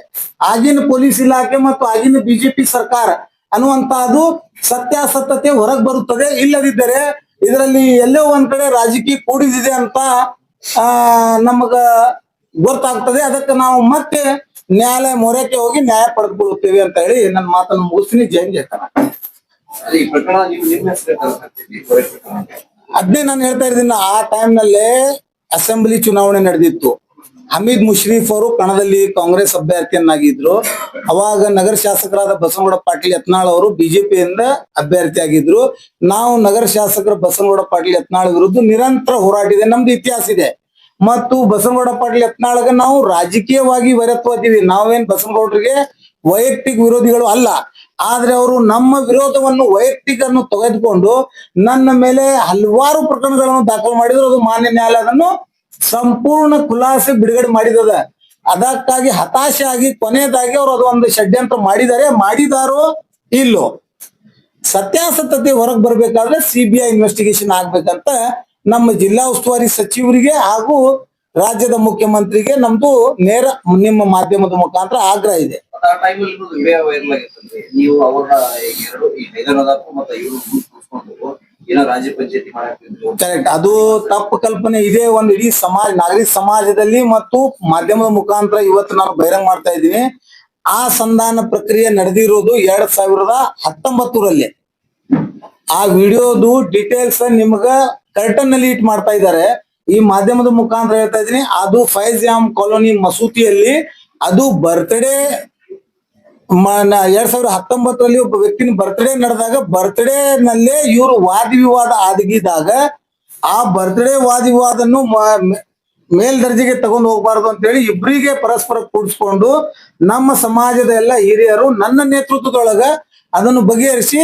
ಆಗಿನ ಪೊಲೀಸ್ ಇಲಾಖೆ ಮತ್ತು ಆಗಿನ ಬಿಜೆಪಿ ಸರ್ಕಾರ ಅನ್ನುವಂತಹದ್ದು ಸತ್ಯಾಸತ್ಯತೆ ಹೊರಗೆ ಬರುತ್ತದೆ. ಇಲ್ಲದಿದ್ದರೆ ಇದರಲ್ಲಿ ಎಲ್ಲೋ ಒಂದ್ ಕಡೆ ರಾಜಕೀಯ ಕೂಡಿದಿದೆ ಅಂತ ನಮಗ ಗೊತ್ತಾಗ್ತದೆ. ಅದಕ್ಕೆ ನಾವು ಮತ್ತೆ ನ್ಯಾಯಾಲಯ ಮೊರೆಗೆ ಹೋಗಿ ನ್ಯಾಯ ಪಡೆದುಕೊಳ್ಳುತ್ತೇವೆ ಅಂತ ಹೇಳಿ ನನ್ನ ಮಾತನ್ನು ಮುಗಿಸ್ತೀನಿ. ಜೈನ್ ಜಯಕರ. ಅದ್ನೇ ನಾನು ಹೇಳ್ತಾ ಇದ್ದೀನಿ. ಆ ಟೈಮ್ ನಲ್ಲೇ ಅಸೆಂಬ್ಲಿ ಚುನಾವಣೆ ನಡೆದಿತ್ತು. ಹಮೀದ್ ಮುಷ್ರೀಫ್ ಅವರು ಕಣದಲ್ಲಿ ಕಾಂಗ್ರೆಸ್ ಅಭ್ಯರ್ಥಿಯನ್ನಾಗಿದ್ರು. ಅವಾಗ ನಗರ ಶಾಸಕರಾದ ಬಸನಗೌಡ ಪಾಟೀಲ್ ಯತ್ನಾಳ್ ಅವರು ಬಿಜೆಪಿಯಿಂದ ಅಭ್ಯರ್ಥಿಯಾಗಿದ್ರು. ನಾವು ನಗರ ಶಾಸಕರ ಬಸನಗೌಡ ಪಾಟೀಲ್ ಯತ್ನಾಳ್ ವಿರುದ್ಧ ನಿರಂತರ ಹೋರಾಟ ಇದೆ, ನಮ್ದು ಇತಿಹಾಸ ಇದೆ. ಮತ್ತು ಬಸನಗೌಡ ಪಾಟೀಲ್ ಯತ್ನಾಳ್ಗೆ ನಾವು ರಾಜಕೀಯವಾಗಿ ವೈರತ್ವದೀವಿ. ನಾವೇನ್ ಬಸನಗೌಡರಿಗೆ ವೈಯಕ್ತಿಕ ವಿರೋಧಿಗಳು ಅಲ್ಲ. ಆದ್ರೆ ಅವರು ನಮ್ಮ ವಿರೋಧವನ್ನು ವೈಯಕ್ತಿಕನ್ನು ತೆಗೆದುಕೊಂಡು ನನ್ನ ಮೇಲೆ ಹಲವಾರು ಪ್ರಕರಣಗಳನ್ನು ದಾಖಲು ಮಾಡಿದ್ರು. ಅದು ಮಾನ್ಯ ನ್ಯಾಯಾಲಯ ಅದನ್ನು ಸಂಪೂರ್ಣ ಖುಲಾಸೆ ಬಿಡುಗಡೆ ಮಾಡಿದದ. ಅದಕ್ಕಾಗಿ ಹತಾಶೆ ಆಗಿ ಕೊನೆಯದಾಗಿ ಅವರು ಅದೊಂದು ಷಡ್ಯಂತ್ರ ಮಾಡಿದಾರೋ ಇಲ್ಲೋ, ಸತ್ಯಾಸತ್ಯತೆ ಹೊರಗೆ ಬರ್ಬೇಕಾದ್ರೆ CBI ಇನ್ವೆಸ್ಟಿಗೇಷನ್ ಆಗ್ಬೇಕಂತ ನಮ್ಮ ಜಿಲ್ಲಾ ಉಸ್ತುವಾರಿ ಸಚಿವರಿಗೆ ಹಾಗೂ ರಾಜ್ಯದ ಮುಖ್ಯಮಂತ್ರಿಗೆ ನಮ್ದು ನೇರ ನಿಮ್ಮ ಮಾಧ್ಯಮದ ಮುಖಾಂತರ ಆಗ್ರಹ ಇದೆ. ನೀವು ಅವರ ರಾಜ್ಯ ಪಂಚಾಯತಿ ಕರೆಕ್ಟ್, ಅದು ತಪ್ಪು ಕಲ್ಪನೆ ಇದೆ. ಒಂದು ಇಡೀ ಸಮಾಜ, ನಾಗರಿಕ ಸಮಾಜದಲ್ಲಿ ಮತ್ತು ಮಾಧ್ಯಮದ ಮುಖಾಂತರ ಇವತ್ತು ನಾನು ಬಹಿರಂಗ ಮಾಡ್ತಾ ಇದ್ದೀನಿ. ಆ ಸಂಧಾನ ಪ್ರಕ್ರಿಯೆ ನಡೆದಿರೋದು 2019ರಲ್ಲಿ. ಆ ವಿಡಿಯೋದು ಡೀಟೇಲ್ಸ್ ನಿಮ್ಗ ಕರ್ಟನ್ ನಲ್ಲಿ ಇಟ್ ಮಾಡ್ತಾ ಇದ್ದಾರೆ. ಈ ಮಾಧ್ಯಮದ ಮುಖಾಂತರ ಹೇಳ್ತಾ ಇದ್ದೀನಿ. ಅದು ಫೈಜ್ ಜಾಮ್ ಕಾಲೋನಿ ಮಸೂತಿಯಲ್ಲಿ ಅದು ಬರ್ತ್ಡೇ 2019ರಲ್ಲಿ ಒಬ್ಬ ವ್ಯಕ್ತಿನ ಬರ್ತ್ಡೇ ನಡೆದಾಗ ಬರ್ತ್ಡೇ ನಲ್ಲೇ ಇವರು ವಾದ ವಿವಾದ ಆಗಿದಾಗ ಆ ಬರ್ತ್ಡೇ ವಾದ ವಿವಾದನ್ನು ಮೇಲ್ದರ್ಜೆಗೆ ತಗೊಂಡು ಹೋಗ್ಬಾರ್ದು ಅಂತ ಹೇಳಿ ಇಬ್ಬರಿಗೆ ಪರಸ್ಪರ ಕೂಡಿಸ್ಕೊಂಡು ನಮ್ಮ ಸಮಾಜದ ಎಲ್ಲ ಹಿರಿಯರು ನನ್ನ ನೇತೃತ್ವದೊಳಗ ಅದನ್ನು ಬಗೆಹರಿಸಿ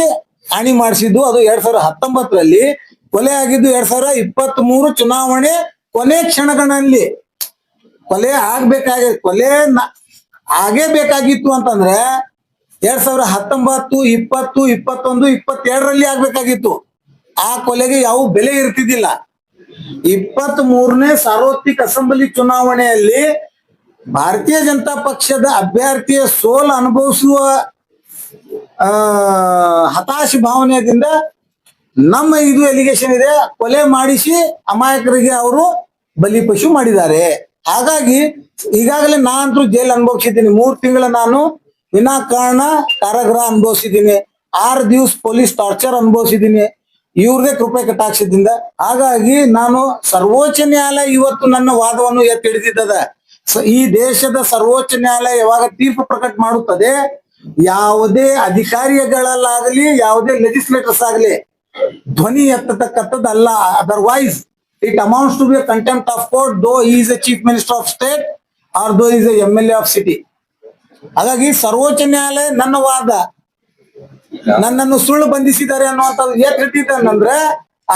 ಹಾನಿ ಮಾಡಿಸಿದ್ದು. ಅದು 2019ರಲ್ಲಿ. ಕೊಲೆ ಆಗಿದ್ದು 2023 ಚುನಾವಣೆ ಕೊನೆ ಕ್ಷಣಗಳಲ್ಲಿ. ಕೊಲೆ ಆಗೇ ಬೇಕಾಗಿತ್ತು ಅಂತಂದ್ರೆ 2019, 20, 21, 22ರಲ್ಲಿ ಆಗ್ಬೇಕಾಗಿತ್ತು. ಆ ಕೊಲೆಗೆ ಯಾವ ಬೆಲೆ ಇರ್ತಿದ್ದಿಲ್ಲ. 23ನೇ ಸಾರ್ವತ್ರಿಕ ಅಸೆಂಬ್ಲಿ ಚುನಾವಣೆಯಲ್ಲಿ ಭಾರತೀಯ ಜನತಾ ಪಕ್ಷದ ಅಭ್ಯರ್ಥಿಯ ಸೋಲು ಅನುಭವಿಸುವ ಹತಾಶೆ ಭಾವನೆಯಿಂದ ನಮ್ಮ ಇದು ಎಲಿಗೇಷನ್ ಇದೆ, ಕೊಲೆ ಮಾಡಿಸಿ ಅಮಾಯಕರಿಗೆ ಅವರು ಬಲಿಪಶು ಮಾಡಿದ್ದಾರೆ. ಹಾಗಾಗಿ ಈಗಾಗಲೇ ನಾನಂತೂ ಜೈಲ್ ಅನುಭವಿಸಿದ್ದೀನಿ. 3 ತಿಂಗಳ ನಾನು ವಿನಾಕಾರಣ ಕಾರಾಗೃಹ ಅನುಭವಿಸಿದ್ದೀನಿ. 6 ದಿವಸ ಪೊಲೀಸ್ ಟಾರ್ಚರ್ ಅನುಭವಿಸಿದ್ದೀನಿ ಇವ್ರದೇ ಕೃಪೆ ಕಟಾಕ್ಷದಿಂದ. ಹಾಗಾಗಿ ನಾನು ಸರ್ವೋಚ್ಚ ನ್ಯಾಯಾಲಯ ಇವತ್ತು ನನ್ನ ವಾದವನ್ನು ಎತ್ತಿ ಹಿಡಿದಿದ್ದದ. ಈ ದೇಶದ ಸರ್ವೋಚ್ಚ ನ್ಯಾಯಾಲಯ ಯಾವಾಗ ತೀರ್ಪು ಪ್ರಕಟ ಮಾಡುತ್ತದೆ, ಯಾವುದೇ ಅಧಿಕಾರಿಗಳಲ್ಲಾಗಲಿ ಯಾವುದೇ ಲೆಜಿಸ್ಲೇಟರ್ಸ್ ಆಗಲಿ ಧ್ವನಿ ಎತ್ತತಕ್ಕಂಥದ್ದಲ್ಲ. Otherwise it amounts to be contempt of court though is a chief minister of state or though is a MLA of city. ಹಾಗಾಗಿ ಸರ್ವೋಚ್ಚ ನ್ಯಾಯಾಲಯ ನನ್ನ ವಾದ, ನನ್ನನ್ನು ಸುಳ್ಳು ಬಂಧಿಸಿದ್ದಾರೆ ಅನ್ನುವಂಥದ್ದು ಏನ್ ಹೇಳ್ತಿದ್ದೇನಂದ್ರೆ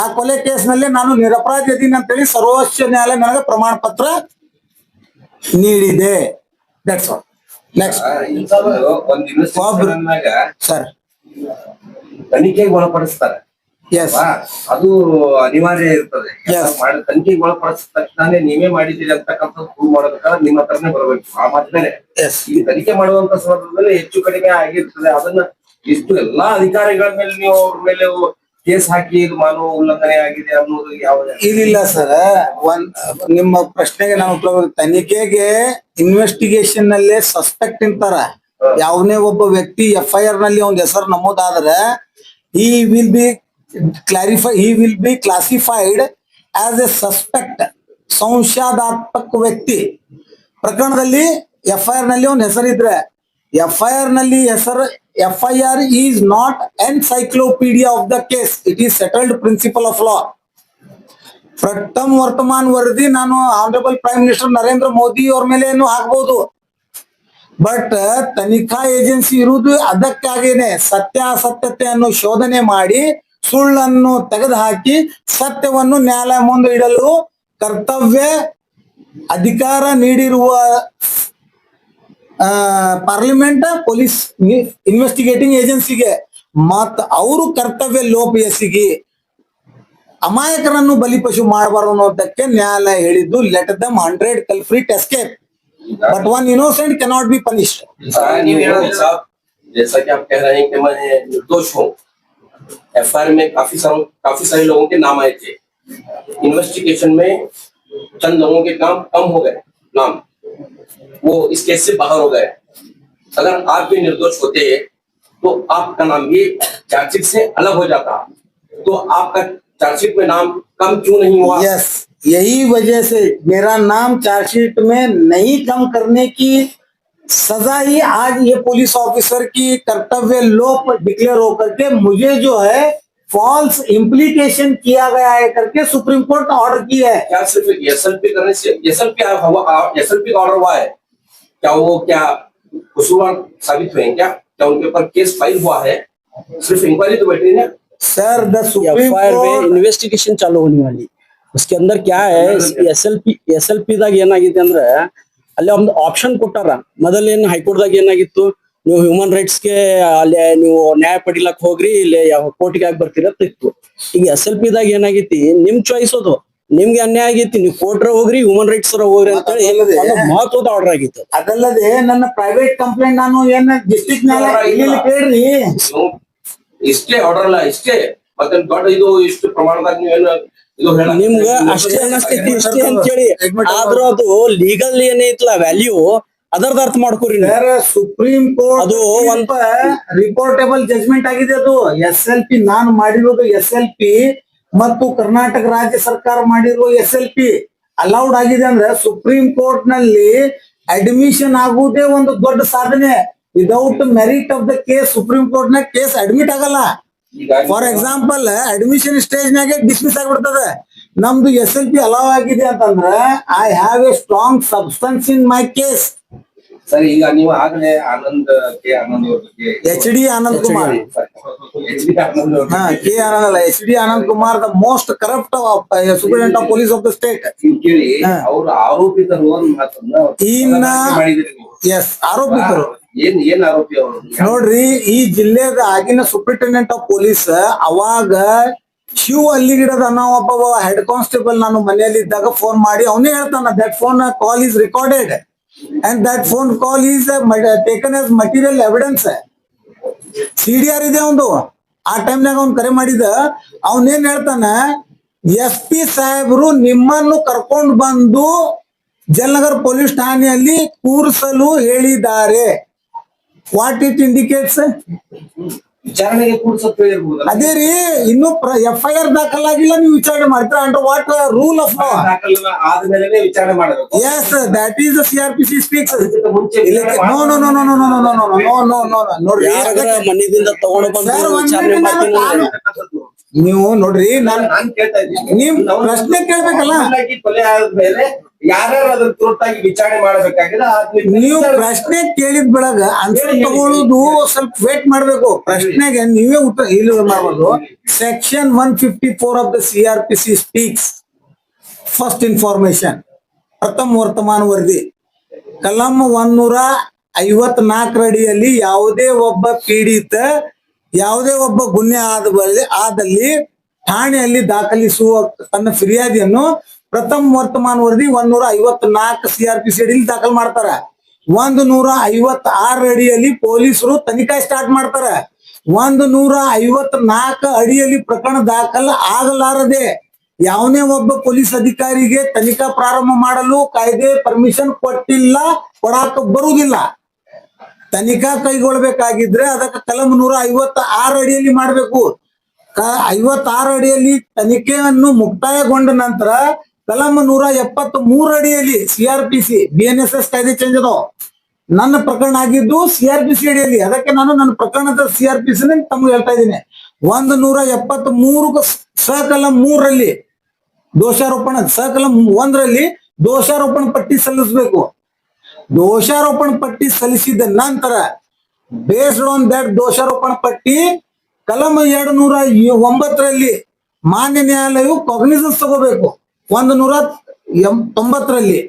ಆ ಕೊಲೆ ಕೇಸ್ನಲ್ಲಿ ನಾನು ನಿರಪರಾಧಿ ಅದೀನಿ ಅಂತೇಳಿ ಸರ್ವೋಚ್ಚ ನ್ಯಾಯಾಲಯ ನನಗೆ ಪ್ರಮಾಣ ಪತ್ರ ನೀಡಿದೆ. That's all. ನೆಕ್ಸ್ಟ್ ಸರ್ ತನಿಖೆಗೆ ಒಳಪಡಿಸ್ತಾರೆ. ಎಸ್, ಅದು ಅನಿವಾರ್ಯ ಇರ್ತದೆ. ತನಿಖೆಗೆ ಒಳಪಡಿಸಿದ ತಕ್ಷಣ ನೀವೇ ಮಾಡಿದ್ದೀರಿ ಅಂತಕ್ಕಂಥದ್ದು ಪ್ರೂವ್ ಮಾಡಬೇಕಾದ್ರೆ ನಿಮ್ಮ ಹತ್ರನೇ ಬರಬೇಕು. ಆ ಮಾತಿನಲ್ಲಿ ಈ ತನಿಖೆ ಮಾಡುವಂತ ಸಂದರ್ಭದಲ್ಲಿ ಹೆಚ್ಚು ಕಡಿಮೆ ಆಗಿರ್ತದೆ. ಅದನ್ನ ಇಷ್ಟು ಎಲ್ಲಾ ಅಧಿಕಾರಿಗಳ ಮೇಲೆ ನೀವು ಅವ್ರ ಮೇಲೆ ಕೇಸ್ ಹಾಕಿ ಇದು ಮಾನವ ಉಲ್ಲಂಘನೆ ಆಗಿದೆ ಅನ್ನೋದು ಯಾವ್ದು ಇಲ್ಲ ಸರ್. ನಿಮ್ಮ ಪ್ರಶ್ನೆಗೆ ನಾನು ತನಿಖೆಗೆ ಇನ್ವೆಸ್ಟಿಗೇಷನ್ ನಲ್ಲಿ ಸಸ್ಪೆಕ್ಟ್ ಅಂತಾರ. ಯಾವನೇ ಒಬ್ಬ ವ್ಯಕ್ತಿ FIR ನಲ್ಲಿ ಅವನ ಹೆಸರು ನಮೂದಾದ್ರೆ he will be classified as a suspect, ಸಂಶಯಾಸ್ಪದ ವ್ಯಕ್ತಿ. ಪ್ರಕರಣದಲ್ಲಿ FIR ನಲ್ಲಿ ಅವನ ಹೆಸರಿದ್ರೆ FIR ನಲ್ಲಿ ಹೆಸರು FIR is not encyclopedia of the case. It is settled principle of law. ಪ್ರಥಮ ವರ್ತಮಾನ ವರದಿ ನಾನು honourable prime minister Narendra Modi ಅವ್ರ ಮೇಲೆ ಹಾಕ್ಬಹುದು. ಬಟ್ ತನಿಖಾ ಏಜೆನ್ಸಿ ಇರುವುದು ಅದಕ್ಕಾಗೇನೆ ಸತ್ಯಾಸತ್ಯತೆಯನ್ನು ಶೋಧನೆ ಮಾಡಿ ಸುಳ್ಳನ್ನು ತೆಗೆದುಹಾಕಿ ಸತ್ಯವನ್ನು ನ್ಯಾಯಾಲಯ ಮುಂದೆ ಇಡಲು ಕರ್ತವ್ಯ ಅಧಿಕಾರ ನೀಡಿರುವ ಪಾರ್ಲಿಮೆಂಟ್ ಪೊಲೀಸ್ ಇನ್ವೆಸ್ಟಿಗೇಟಿಂಗ್ ಏಜೆನ್ಸಿಗೆ ಮತ್ತ ಅವರು ಕರ್ತವ್ಯ ಲೋಪ ಎಸಗಿ ಅಮಾಯಕರನ್ನು ಬಲಿಪಶು ಮಾಡಬಾರದು ಅನ್ನೋದಕ್ಕೆ ನ್ಯಾಯಾಲಯ ಹೇಳಿದ್ದು let them 100 culprit escape but one innocent cannot be punished. साहब जैसा कि आप कह रहे हैं कि मैं निर्दोष हूँ, एफआईआर में काफी सारे लोगों के नाम आए थे, इन्वेस्टिगेशन में चंद लोगों के कम हो गए नाम, वो इस केस से बाहर हो गए। अगर आप भी निर्दोष होते तो आपका नाम भी चार्जशीट से अलग हो जाता, तो आपका चार्जशीट में नाम कम क्यों नहीं हुआ? यस, यही वजह से मेरा नाम चार्जशीट में नहीं कम करने की सजा ही आज ये पुलिस ऑफिसर की कर्तव्य लोप डिक्लेयर होकर के मुझे जो है फॉल्स इम्प्लीकेशन किया गया है करके सुप्रीम कोर्ट ने ऑर्डर किया है। क्या सिर्फ एसएलपी करने से एसएलपी का ऑर्डर हुआ है, क्या वो क्या कसूरवार साबित हुए हैं? क्या उनके ऊपर केस फाइल हुआ है? सिर्फ इंक्वायरी तो बैठी है sir, the supreme FIR court investigation ಚಾಲು ಹೋಗಿ ಅಲ್ಲಿ उसके अंदर क्या है ಎಸ್.ಎಲ್.ಪಿ ದಾಗ ಏನಾಗಿದೆ ಅಂದ್ರೆ ಅಲ್ಲಿ ಒಂದು ಆಪ್ಷನ್ ಕೊಟ್ಟಾರ. ಮೊದಲೇನು ಹೈಕೋರ್ಟ್ ದಾಗ ಏನಾಗಿತ್ತು, ನೀವು ಹ್ಯೂಮನ್ ರೈಟ್ಸ್ ಗೆ ಅಲ್ಲಿ ನೀವು ನ್ಯಾಯ ಪಡಿಲಕ್ ಹೋಗ್ರಿ, ಇಲ್ಲಿ ಕೋರ್ಟ್ಗೆ ಆಗಿ ಬರ್ತೀರತ್ತ ಇತ್ತು. ಈಗ ಎಸ್.ಎಲ್.ಪಿ ದಾಗ ಏನಾಗೈತಿ, ನಿಮ್ ಚಾಯ್ಸ್ ಅದು, ನಿಮ್ಗೆ ಅನ್ಯಾಯ ಆಗೈತಿ, ನೀವು ಕೋರ್ಟ್ ಹೋಗ್ರಿ, ಹ್ಯೂಮನ್ ರೈಟ್ಸ್ ಹೋಗ್ರಿ ಅಂತ ಹೇಳಿ ಒಂದು ಮಹತ್ವದ ಆರ್ಡರ್ ಆಗಿತ್ತು. ಅದಲ್ಲದೆ ನನ್ನ ಪ್ರೈವೇಟ್ ಕಂಪ್ಲೇಂಟ್ ನಾನು ಏನ ಡಿಸ್ಟ್ರಿಕ್ಟ್ ನ್ಯಾಯಾಲಯ ಇಲ್ಲಿ ಕೇಳ್ರಿ, ಇಷ್ಟೇ ಆರ್ಡರ್ ಅಲ್ಲ, ಇಷ್ಟೇ ಮತ್ತೆ ದೊಡ್ಡ ಇದು ಇಷ್ಟು ಪ್ರಮಾಣದಾಗ ನೀವೇನು ಇದು ಹೇಳ ನಿಮ್ಗ ಅಷ್ಟೇ ಅನಸ್ತೈತಿ ಇಷ್ಟೇ ಅಂತೇಳಿ, ಆದ್ರೂ ಅದು ಲೀಗಲ್ ಏನೈತಲ್ಲ ವ್ಯಾಲ್ಯೂ ಅದರ್ದ ಅರ್ಥ ಮಾಡ್ಕೊರಿ ನೀವು. ಸುಪ್ರೀಂ ಕೋರ್ಟ್ ಅದು ಒಂದ್ ರಿಪೋರ್ಟೇಬಲ್ ಜಜ್ಮೆಂಟ್ ಆಗಿದೆ. ಅದು SLP ನಾನು ಮಾಡಿರೋದು SLP ಮತ್ತು ಕರ್ನಾಟಕ ರಾಜ್ಯ ಸರ್ಕಾರ ಮಾಡಿರುವ SLP ಅಲೌಡ್ ಆಗಿದೆ ಅಂದ್ರೆ ಸುಪ್ರೀಂ ಕೋರ್ಟ್ ನಲ್ಲಿ ಅಡ್ಮಿಷನ್ ಆಗುವುದೇ ಒಂದು ದೊಡ್ಡ ಸಾಧನೆ. Without merit of the case supreme court ನ ಕೇಸ್ ಅಡ್ಮಿಟ್ ಆಗಲ್ಲ. ಫಾರ್ ಎಕ್ಸಾಂಪಲ್ ಅಡ್ಮಿಷನ್ ಸ್ಟೇಜ್ ನಾಗೆ ಡಿಸ್ಮಿಸ್ ಆಗ್ಬಿಡ್ತದೆ. ನಮ್ದು SLP ಅಲೌ ಆಗಿದೆ ಅಂತಂದ್ರೆ I have A strong substance in my case. ಸರಿ, ಈಗ ನೀವು ಆಗಲೇ ಆನಂದ್ ಅವ್ರ ಬಗ್ಗೆ HD ಆನಂದ್ ಕುಮಾರ್ ಕೆ ಆನಂದ್ ಅಲ್ಲ, HD Anand Kumar the most corrupt superintendent of police of the state. ಕೇಳಿ, ಅವ್ರ ಆರೋಪಿತರು ಅನ್ನೋ ಮಾತನ್ನ ಇನ್ನ ಮಾಡಿದ್ರಿ ನೀವು. ಎಸ್, ಆರೋಪಿತರು ಏನ್ ಆರೋಪಿ ಅವರು? ನೋಡ್ರಿ, ಈ ಜಿಲ್ಲೆದ ಆಗಿನ ಸೂಪರಿಂಟೆಂಡೆಂಟ್ ಆಫ್ ಪೊಲೀಸ್ ಅವಾಗ ಶಿವ್ ಅಲ್ಲಿಗಿಡದ ಅನ್ನೋ ಒಬ್ಬ ಹೆಡ್ ಕಾನ್ಸ್ಟೇಬಲ್ ನಾನು ಮನೆಯಲ್ಲಿ ಇದ್ದಾಗ ಫೋನ್ ಮಾಡಿ ಅವನೇ ಹೇಳ್ತಾನ, that phone call is recorded and that phone call is taken as material evidence. CDR ಇದೆ ಒಂದು. ಆ ಟೈಮ್ನಾಗ ಅವ್ನ್ ಕರೆ ಮಾಡಿದ, ಅವನೇನ್ ಹೇಳ್ತಾನ, SP ಸಾಹೇಬರು ನಿಮ್ಮನ್ನು ಕರ್ಕೊಂಡು ಬಂದು ಜಲನಗರ್ ಪೊಲೀಸ್ ಠಾಣೆಯಲ್ಲಿ ಕೂರಿಸಲು ಹೇಳಿದ್ದಾರೆ. What it indicates? ವಿಚಾರಣೆಗೆ ಕೂಡ್ಸತ್ ಹೇಳಿರ್ಬೋದು. ಅದೇ ರೀ, ಇನ್ನು FIR ದಾಖಲಾಗಿಲ್ಲ, ನೀವು ವಿಚಾರಣೆ ಮಾಡ್ತೀರಾ under what rule of law? ಆದ್ಮೇಲೆ ವಿಚಾರಣೆ ಮಾಡಬೇಕು. Yes, that is the CRPC speaks. ಮುಂಚೆ No, no, no, no, no, no, no, no, no, no, no, no, no. ನೋಡ್ರಿ, ಯಾರಾದ್ರ ಮನೆಯಿಂದ ತಗೊಂಡು ಬಂದು Sir, ಒಂದ್ ವಿಚಾರಣೆ minute ಮಾಡ್ತೀನಿ ನಾನು- ಅಂದ್ರೆ ನೀವು ನೋಡ್ರಿ, ನಾನ್ ಕೇಳ್ತಾ ಇದ್ದೀನಿ, ನೀವ್ ಪ್ರಶ್ನೆ ಕೇಳ್ಬೇಕಲ್ಲ. ಕೊಲೆ ಆದ್ಮೇಲೆ ಯಾರ್ಯಾರು ಅದ್ರ ತುರ್ತಾಗಿ ವಿಚಾರಣೆ ಮಾಡಬೇಕಾಗಿದೆ ನೀವು ಪ್ರಶ್ನೆ ಕೇಳಿದ ಬೆಳಗ ಆನ್ಸರ್ ತಗೊಳ್ಳೋದು ಸ್ವಲ್ಪ ವೇಟ್ ಮಾಡ್ಬೇಕು. ಪ್ರಶ್ನೆಗೆ ನೀವೇ ಉತ್ತರ ಇಲ್ಲಿ ಮಾಡ್ಬೋದು. Section 154 of the CRPC speaks first information, ಪ್ರಥಮ ವರ್ತಮಾನ ವರದಿ, ಕಲಂ 154 ಅಡಿಯಲ್ಲಿ ಯಾವುದೇ ಒಬ್ಬ ಪೀಡಿತ ಯಾವುದೇ ಒಬ್ಬ ಗುನ್ಹೆ ಆದಲ್ಲಿ ಠಾಣೆಯಲ್ಲಿ ದಾಖಲಿಸುವ ತನ್ನ ಫಿರ್ಯಾದಿಯನ್ನು ಪ್ರಥಮ ವರ್ತಮಾನ ವರದಿ 154 CRPC ಅಡಿಯಲ್ಲಿ ದಾಖಲು ಮಾಡ್ತಾರ. 156 ಅಡಿಯಲ್ಲಿ ಪೊಲೀಸರು ತನಿಖೆ ಸ್ಟಾರ್ಟ್ ಮಾಡ್ತಾರ. 154 ಅಡಿಯಲ್ಲಿ ಪ್ರಕರಣ ದಾಖಲು ಆಗಲಾರದೆ ಯಾವನೇ ಒಬ್ಬ ಪೊಲೀಸ್ ಅಧಿಕಾರಿಗೆ ತನಿಖಾ ಪ್ರಾರಂಭ ಮಾಡಲು ಕಾಯ್ದೆ ಪರ್ಮಿಷನ್ ಕೊಡಾಕ ಬರುವುದಿಲ್ಲ. ತನಿಖಾ ಕೈಗೊಳ್ಳಬೇಕಾಗಿದ್ರೆ ಅದಕ್ಕೆ ಕಲಂ 156 ಅಡಿಯಲ್ಲಿ ಮಾಡಬೇಕು. 56 ಅಡಿಯಲ್ಲಿ ತನಿಖೆಯನ್ನು ಮುಕ್ತಾಯಗೊಂಡ ನಂತರ ಕಲಂ 173 ಅಡಿಯಲ್ಲಿ CRPC BNSS ಕಾಯ್ದೆ ಚೇಂಜ್ ಅದಾವ. ನನ್ನ ಪ್ರಕರಣ ಆಗಿದ್ದು CRPC ಅಡಿಯಲ್ಲಿ, ಅದಕ್ಕೆ ನಾನು ನನ್ನ ಪ್ರಕರಣದ CRPC ತಮ್ಗೆ ಹೇಳ್ತಾ ಇದ್ದೀನಿ. 173 ಸಕಲಂ 3ರಲ್ಲಿ ದೋಷಾರೋಪಣ, ಸಕಲಂ 1ರಲ್ಲಿ ದೋಷಾರೋಪಣ ಪಟ್ಟಿ ಸಲ್ಲಿಸಬೇಕು. ದೋಷಾರೋಪಣ ಪಟ್ಟಿ ಸಲ್ಲಿಸಿದ ನಂತರ ಬೇಸ್ಡ್ ಆನ್ ದಟ್ ದೋಷಾರೋಪಣ ಪಟ್ಟಿ ಕಲಂ 209ರಲ್ಲಿ ಮಾನ್ಯ ನ್ಯಾಯಾಲಯವು ಕಾಗ್ನಿಸನ್ಸ್ ತಗೋಬೇಕು. 190ರಲ್ಲಿ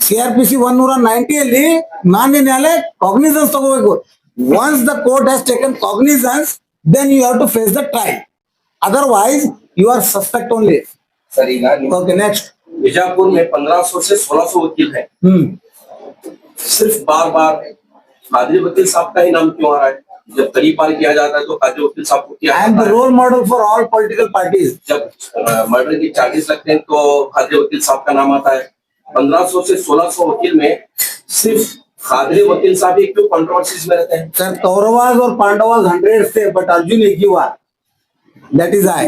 CRPC 190ಯಲ್ಲಿ ಮಾನ್ಯ ನ್ಯಾಯಾಲಯ ಕಾಗ್ನಿಸನ್ಸ್ ತಗೋಬೇಕು. Once the court has taken cognisance, then you have to face the trial. Otherwise you are suspect only. Sir ಈಗ ಓಕೆ ನೆಕ್ಸ್ಟ್. बीजापुर में 1500 से 1600 वकील हैं। सिर्फ बार बार कादरी वकील साहब का ही नाम क्यों आ रहा है? जब कड़ी पार किया जाता है तो कादरी वकील साहब को किया I am the role model for all political parties. जब मर्डर की चार्जेस लगते हैं तो कादरी वकील साहब का नाम आता है। 1500 से 1600 वकील में सिर्फ कादरी वकील साहब ही क्यों कंट्रोवर्सीज में रहते हैं? सर कौरवाज और पांडवाज 100 थे बट अर्जुन एक ही हुआ. That is I.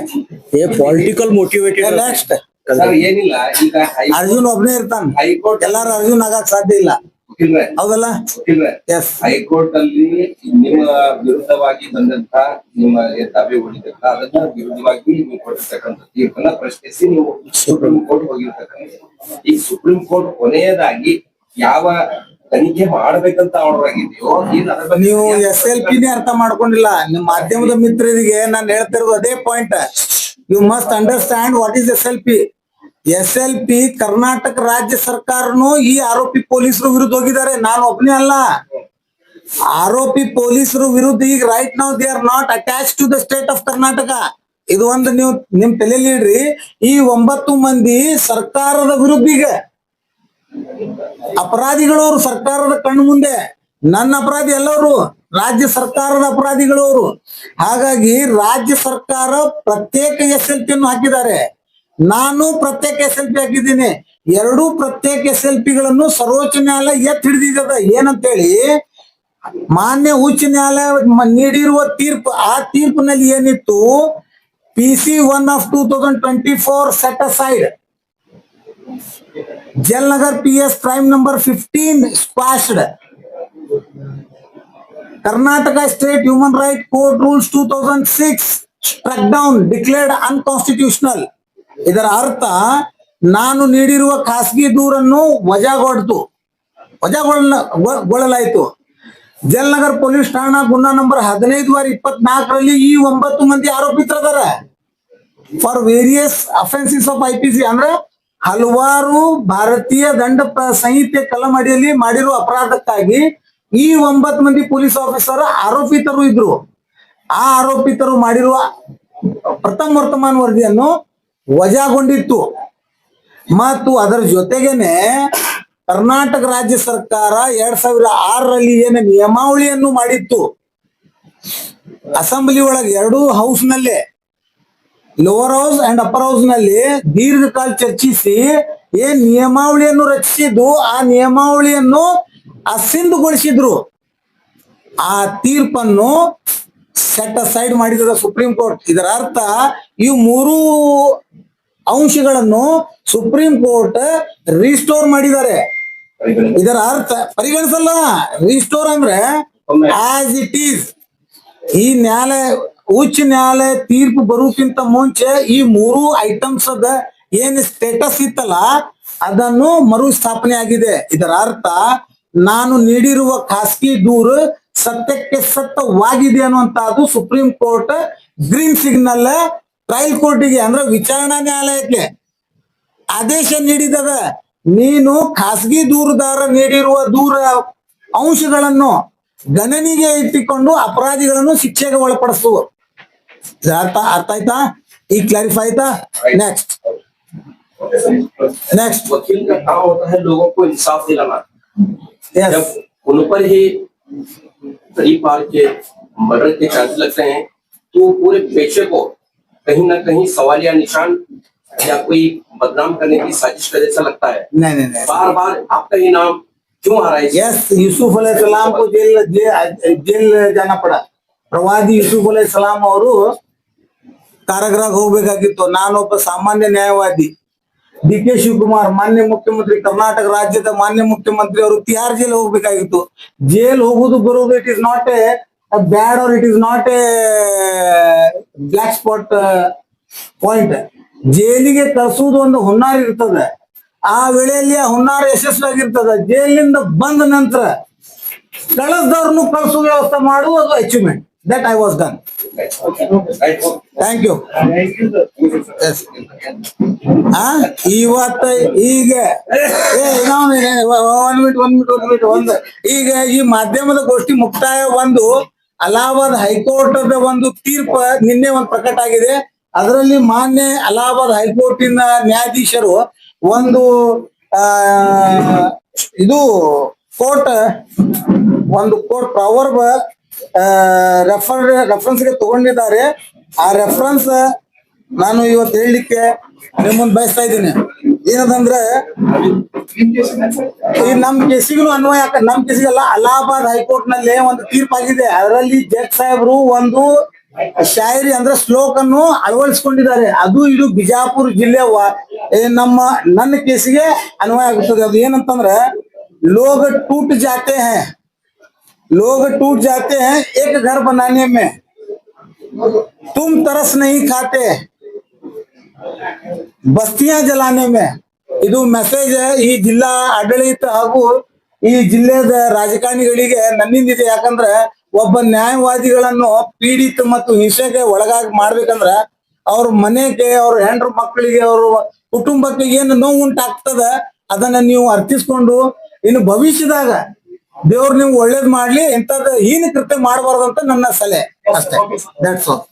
ಏ ಪೊಲಿಟಿಕಲ್ ಮೋಟಿವೇಟೆಡ್. ನೆಕ್ಸ್ಟ್. ಸರ್ ಏನಿಲ್ಲ ಈಗ ಅರ್ಜುನ್ ಒಬ್ಬನೇ ಇರ್ತಾನ. ಹೈಕೋರ್ಟ್ ಎಲ್ಲಾರು ಅರ್ಜುನ್ ಆಗಕ್ ಸಾಧ್ಯ ಇಲ್ಲ. ವಕೀಲ್ರೆ ಹೌದಲ್ಲ? ವಕೀಲ್ರೆ ಎಸ್. ಹೈಕೋರ್ಟ್ ಅಲ್ಲಿ ನಿಮ್ಮ ವಿರುದ್ಧವಾಗಿ ಬಂದಂತ ನಿಮ್ಮ ದಾವೆ ಉಳಿದಂತ ಅದನ್ನ ವಿರುದ್ಧವಾಗಿ ನೀವು ಕೊಟ್ಟಿರ್ತಕ್ಕಂಥ ತೀರ್ಪನ್ನ ಪ್ರಶ್ನಿಸಿ ನೀವು ಸುಪ್ರೀಂ ಕೋರ್ಟ್ ಹೋಗಿರ್ತಕ್ಕಂಥ ಈ ಸುಪ್ರೀಂ ಕೋರ್ಟ್ ಕೊನೆಯದಾಗಿ ಯಾವ ತನಿಖೆ ಮಾಡ್ಬೇಕಂತ ಆರ್ಡರ್ ಆಗಿದೆಯೋ ಏನು ಅದ್ರ ಬಗ್ಗೆ ನೀವು SLP ನೇ ಅರ್ಥ ಮಾಡ್ಕೊಂಡಿಲ್ಲ. ನಿಮ್ಮ ಮಾಧ್ಯಮದ ಮಿತ್ರರಿಗೆ ನಾನು ಹೇಳ್ತಿರೋದು ಅದೇ point. You must understand what is SLP. SLP Karnataka ರಾಜ್ಯ ಸರ್ಕಾರನು ಈ ಆರೋಪಿ ಪೊಲೀಸರು ವಿರುದ್ಧ ಹೋಗಿದ್ದಾರೆ. ನಾನು ಒಬ್ಬನೇ ಅಲ್ಲ. ಆರೋಪಿ ಪೊಲೀಸರು ವಿರುದ್ಧ ಈಗ right now they are not attach to the state of Karnataka. ಇದು ಒಂದು ನೀವು ನಿಮ್ ತಲೆಯಲ್ಲಿ ಇಡ್ರಿ. ಈ 9 ಮಂದಿ ಸರ್ಕಾರದ ವಿರುದ್ಧ ಈಗ ಅಪರಾಧಿಗಳವರು ಸರ್ಕಾರದ ಕಣ್ಣು ಮುಂದೆ. ನನ್ನ ಅಪರಾಧಿ ಎಲ್ಲವರು ರಾಜ್ಯ ಸರ್ಕಾರದ ಅಪರಾಧಿಗಳವರು. ಹಾಗಾಗಿ ರಾಜ್ಯ ಸರ್ಕಾರ ಪ್ರತ್ಯೇಕ SLP ಅನ್ನು ಹಾಕಿದ್ದಾರೆ. ನಾನು ಪ್ರತ್ಯೇಕ SLP ಹಾಕಿದ್ದೀನಿ. ಎರಡೂ ಪ್ರತ್ಯೇಕ SLP ಗಳನ್ನು ಸರ್ವೋಚ್ಚ ನ್ಯಾಯಾಲಯ ಎತ್ತಿ ಹಿಡಿದಿದೆ. ಏನಂತೇಳಿ ಮಾನ್ಯ ಉಚ್ಚ ನ್ಯಾಯಾಲಯ ನೀಡಿರುವ ತೀರ್ಪು, ಆ ತೀರ್ಪಿನಲ್ಲಿ ಏನಿತ್ತು, PC1 of 2024 set aside. Jalnagar PS crime number 15 squashed. Karnataka State Human Rights Court rules 2006 struck down, declared unconstitutional. ಇದರ ಅರ್ಥ ನಾನು ನೀಡಿರುವ ಖಾಸಗಿ ದೂರನ್ನು ವಜಾಗೊಳ್ಳಲಾಯಿತು. ಜಲ್ನಗರ್ ಪೊಲೀಸ್ ಠಾಣಾ ಗುನ್ನಾ ನಂಬರ್ 15/24 ಈ 9 ಮಂದಿ ಆರೋಪಿತರದಾರ for various offences of IPC. ಅಂದ್ರೆ ಹಲವಾರು ಭಾರತೀಯ ದಂಡ ಸಂಹಿತೆ ಕಲಂ ಅಡಿಯಲ್ಲಿ ಮಾಡಿರುವ ಅಪರಾಧಕ್ಕಾಗಿ ಈ 9 ಮಂದಿ ಪೊಲೀಸ್ ಆಫೀಸರ್ ಆರೋಪಿತರು ಇದ್ರು. ಆ ಆರೋಪಿತರು ಮಾಡಿರುವ ಪ್ರಥಮ ವರ್ತಮಾನ ವರದಿಯನ್ನು ವಜಾಗೊಂಡಿತ್ತು. ಮತ್ತು ಅದರ ಜೊತೆಗೇನೆ ಕರ್ನಾಟಕ ರಾಜ್ಯ ಸರ್ಕಾರ 2006ರಲ್ಲಿ ಏನು ನಿಯಮಾವಳಿಯನ್ನು ಮಾಡಿತ್ತು, ಅಸೆಂಬ್ಲಿ ಒಳಗೆ ಎರಡೂ ಹೌಸ್ ನಲ್ಲೇ, lower house and upper house ನಲ್ಲಿ ದೀರ್ಘಕಾಲ ಚರ್ಚಿಸಿ ಏನ್ ನಿಯಮಾವಳಿಯನ್ನು ರಚಿಸಿದ್ದು, ಆ ನಿಯಮಾವಳಿಯನ್ನು ಅಸಿಂಧುಗೊಳಿಸಿದ್ರು. ಆ ತೀರ್ಪನ್ನು ಸೆಟ್ ಅಸೈಡ್ ಮಾಡಿದ ಸುಪ್ರೀಂ ಕೋರ್ಟ್. ಇದರ ಅರ್ಥ ಈ 3 ಅಂಶಗಳನ್ನು ಸುಪ್ರೀಂ ಕೋರ್ಟ್ ರಿಸ್ಟೋರ್ ಮಾಡಿದ್ದಾರೆ. ಇದರ ಅರ್ಥ ಪರಿಗಣಿಸಲ್ಲ. ರಿಸ್ಟೋರ್ ಅಂದ್ರೆ ಆಸ್ ಇಟ್ ಈಸ್. ಈ ನ್ಯಾಯಾಲಯ ಉಚ್ಚ ನ್ಯಾಯಾಲಯ ತೀರ್ಪು ಬರೋಕ್ಕಿಂತ ಮುಂಚೆ ಈ 3 ಐಟಮ್ಸ್ ಅದ ಏನ್ ಸ್ಟೇಟಸ್ ಇತ್ತಲ್ಲ ಅದನ್ನು ಮರುಸ್ಥಾಪನೆ ಆಗಿದೆ. ಇದರ ಅರ್ಥ ನಾನು ನೀಡಿರುವ ಖಾಸಗಿ ದೂರು ಸತ್ಯಕ್ಕೆ ಸತ್ತವಾಗಿದೆ ಅನ್ನುವಂತಹದ್ದು supreme court green signal trial ಕೋರ್ಟಿಗೆ ಅಂದ್ರೆ ವಿಚಾರಣಾ ನ್ಯಾಯಾಲಯಕ್ಕೆ ಆದೇಶ ನೀಡಿದದ. ನೀನು ಖಾಸಗಿ ದೂರುದಾರ ನೀಡಿರುವ ದೂರ ಅಂಶಗಳನ್ನು ಗಣನೆಗೆ ಇಟ್ಟುಕೊಂಡು ಅಪರಾಧಿಗಳನ್ನು ಶಿಕ್ಷೆಗೆ ಒಳಪಡಿಸು. ಅರ್ಥ ಆಯ್ತಾ? ಈಗ ಕ್ಲಾರಿಫೈ ಆಯ್ತಾ? ನೆಕ್ಸ್ಟ್ वकील का काम होता है लोगों को इंसाफ दिलाना। जब उन पर ही कड़ी पार के मर्डर के चार्ज लगते हैं तो पूरे पेशे को कहीं ना कहीं सवालिया निशान या कोई बदनाम करने की साजिश का जैसा लगता है। नहीं बार बार आपका ही नाम क्यों आ रहा है? यस, यूसुफ अलैहिस्सलाम को जेल जाना पड़ा. ಪ್ರವಾದಿ ಯೂಸುಫ್ ಅಲೈಹಿಸ್ಸಲಾಂ ಅವರು ಕಾರಾಗೃಹ ಹೋಗ್ಬೇಕಾಗಿತ್ತು. ನಾನೊಬ್ಬ ಸಾಮಾನ್ಯ ನ್ಯಾಯವಾದಿ. DK ಶಿವಕುಮಾರ್ ಮಾನ್ಯ ಮುಖ್ಯಮಂತ್ರಿ, ಕರ್ನಾಟಕ ರಾಜ್ಯದ ಮಾನ್ಯ ಮುಖ್ಯಮಂತ್ರಿ ಅವರು ತಿಹಾರ್ ಜೈಲ್ ಹೋಗ್ಬೇಕಾಗಿತ್ತು. ಜೈಲ್ ಹೋಗುದು ಬರುವುದು it is not a bad or it is not a black spot point. ಜೈಲಿಗೆ ಕಳಿಸುವುದು ಒಂದು ಹುನ್ನಾರ ಇರ್ತದೆ. ಆ ವೇಳೆಯಲ್ಲಿ ಆ ಹುನ್ನಾರ ಯಶಸ್ವಿಯಾಗಿರ್ತದೆ. ಜೈಲಿನಿಂದ ಬಂದ ನಂತರ ಕಳಿಸಿದವ್ರನ್ನು ಕಳಿಸುವ ವ್ಯವಸ್ಥೆ ಮಾಡುವುದು achievement. That I was done. Thank you. ಇವತ್ತ ಈಗ ಈಗ ಈ ಮಾಧ್ಯಮದ ಗೋಷ್ಠಿ ಮುಕ್ತಾಯ ಒಂದು ಅಲಹಾಬಾದ್ ಹೈಕೋರ್ಟ್ ಒಂದು ತೀರ್ಪು ನಿನ್ನೆ ಒಂದು ಪ್ರಕಟ ಆಗಿದೆ. ಅದರಲ್ಲಿ ಮಾನ್ಯ ಅಲಹಾಬಾದ್ ಹೈಕೋರ್ಟಿನ ನ್ಯಾಯಾಧೀಶರು ಒಂದು ಇದು ಕೋರ್ಟ್ ಪ್ರಾವರ್ಬ್ ರೆಫರೆನ್ಸ್ಗೆ ತಗೊಂಡಿದ್ದಾರೆ. ಆ ರೆಫರೆನ್ಸ್ ನಾನು ಇವತ್ತು ಹೇಳಲಿಕ್ಕೆ ನಿಮ್ಮ ಮುಂದೆ ಬಯಸ್ತಾ ಇದ್ದೀನಿ. ಏನದಂದ್ರೆ ಈ ನಮ್ ಕೇಸಿಗೂ ಅನ್ವಯ ನಮ್ ಕೇಸಿಗಲ್ಲ, ಅಲಹಾಬಾದ್ ಹೈಕೋರ್ಟ್ ನಲ್ಲಿ ಒಂದು ತೀರ್ಪಾಗಿದೆ. ಅದರಲ್ಲಿ ಜಡ್ಜ್ ಸಾಹೇಬ್ರು ಒಂದು ಶಾಯರಿ ಅಂದ್ರೆ ಶ್ಲೋಕ್ ಅನ್ನು ಅಳವಡಿಸಿಕೊಂಡಿದ್ದಾರೆ. ಅದು ಇದು ಬಿಜಾಪುರ ಜಿಲ್ಲೆ ನನ್ನ ಕೇಸಿಗೆ ಅನ್ವಯ ಆಗುತ್ತದೆ. ಅದು ಏನಂತಂದ್ರೆ, लोग टूट जाते हैं एक घर बनाने में, तुम तरस नहीं खाते बस्तियां जलाने में. ಇದು ಮೆಸೇಜ್ ಈ ಜಿಲ್ಲಾ ಆಡಳಿತ ಹಾಗೂ ಈ ಜಿಲ್ಲೆದ ರಾಜಕಾರಣಿಗಳಿಗೆ ನನ್ನಿಂದಿದೆ. ಯಾಕಂದ್ರೆ ಒಬ್ಬ ನ್ಯಾಯವಾದಿಗಳನ್ನು ಪೀಡಿತ ಮತ್ತು ಹಿಂಸೆಗೆ ಒಳಗಾಗಿ ಮಾಡ್ಬೇಕಂದ್ರ ಅವ್ರ ಮನೆಗೆ, ಅವ್ರ ಹೆಂಡ್ರ ಮಕ್ಕಳಿಗೆ, ಅವ್ರ ಕುಟುಂಬಕ್ಕೆ ಏನು ನೋವು ಉಂಟಾಗ್ತದ ಅದನ್ನ ನೀವು ಅರ್ಥಿಸ್ಕೊಂಡು ಇನ್ನು ಭವಿಷ್ಯದಾಗ ದೇವ್ರು ನೀವು ಒಳ್ಳೇದ್ ಮಾಡ್ಲಿ, ಇಂಥದ್ದು ಹೀನ ಕೃತ್ಯ ಮಾಡಬಾರ್ದಂತ ನನ್ನ ಸಲಹೆ ಅಷ್ಟೇ. That's all.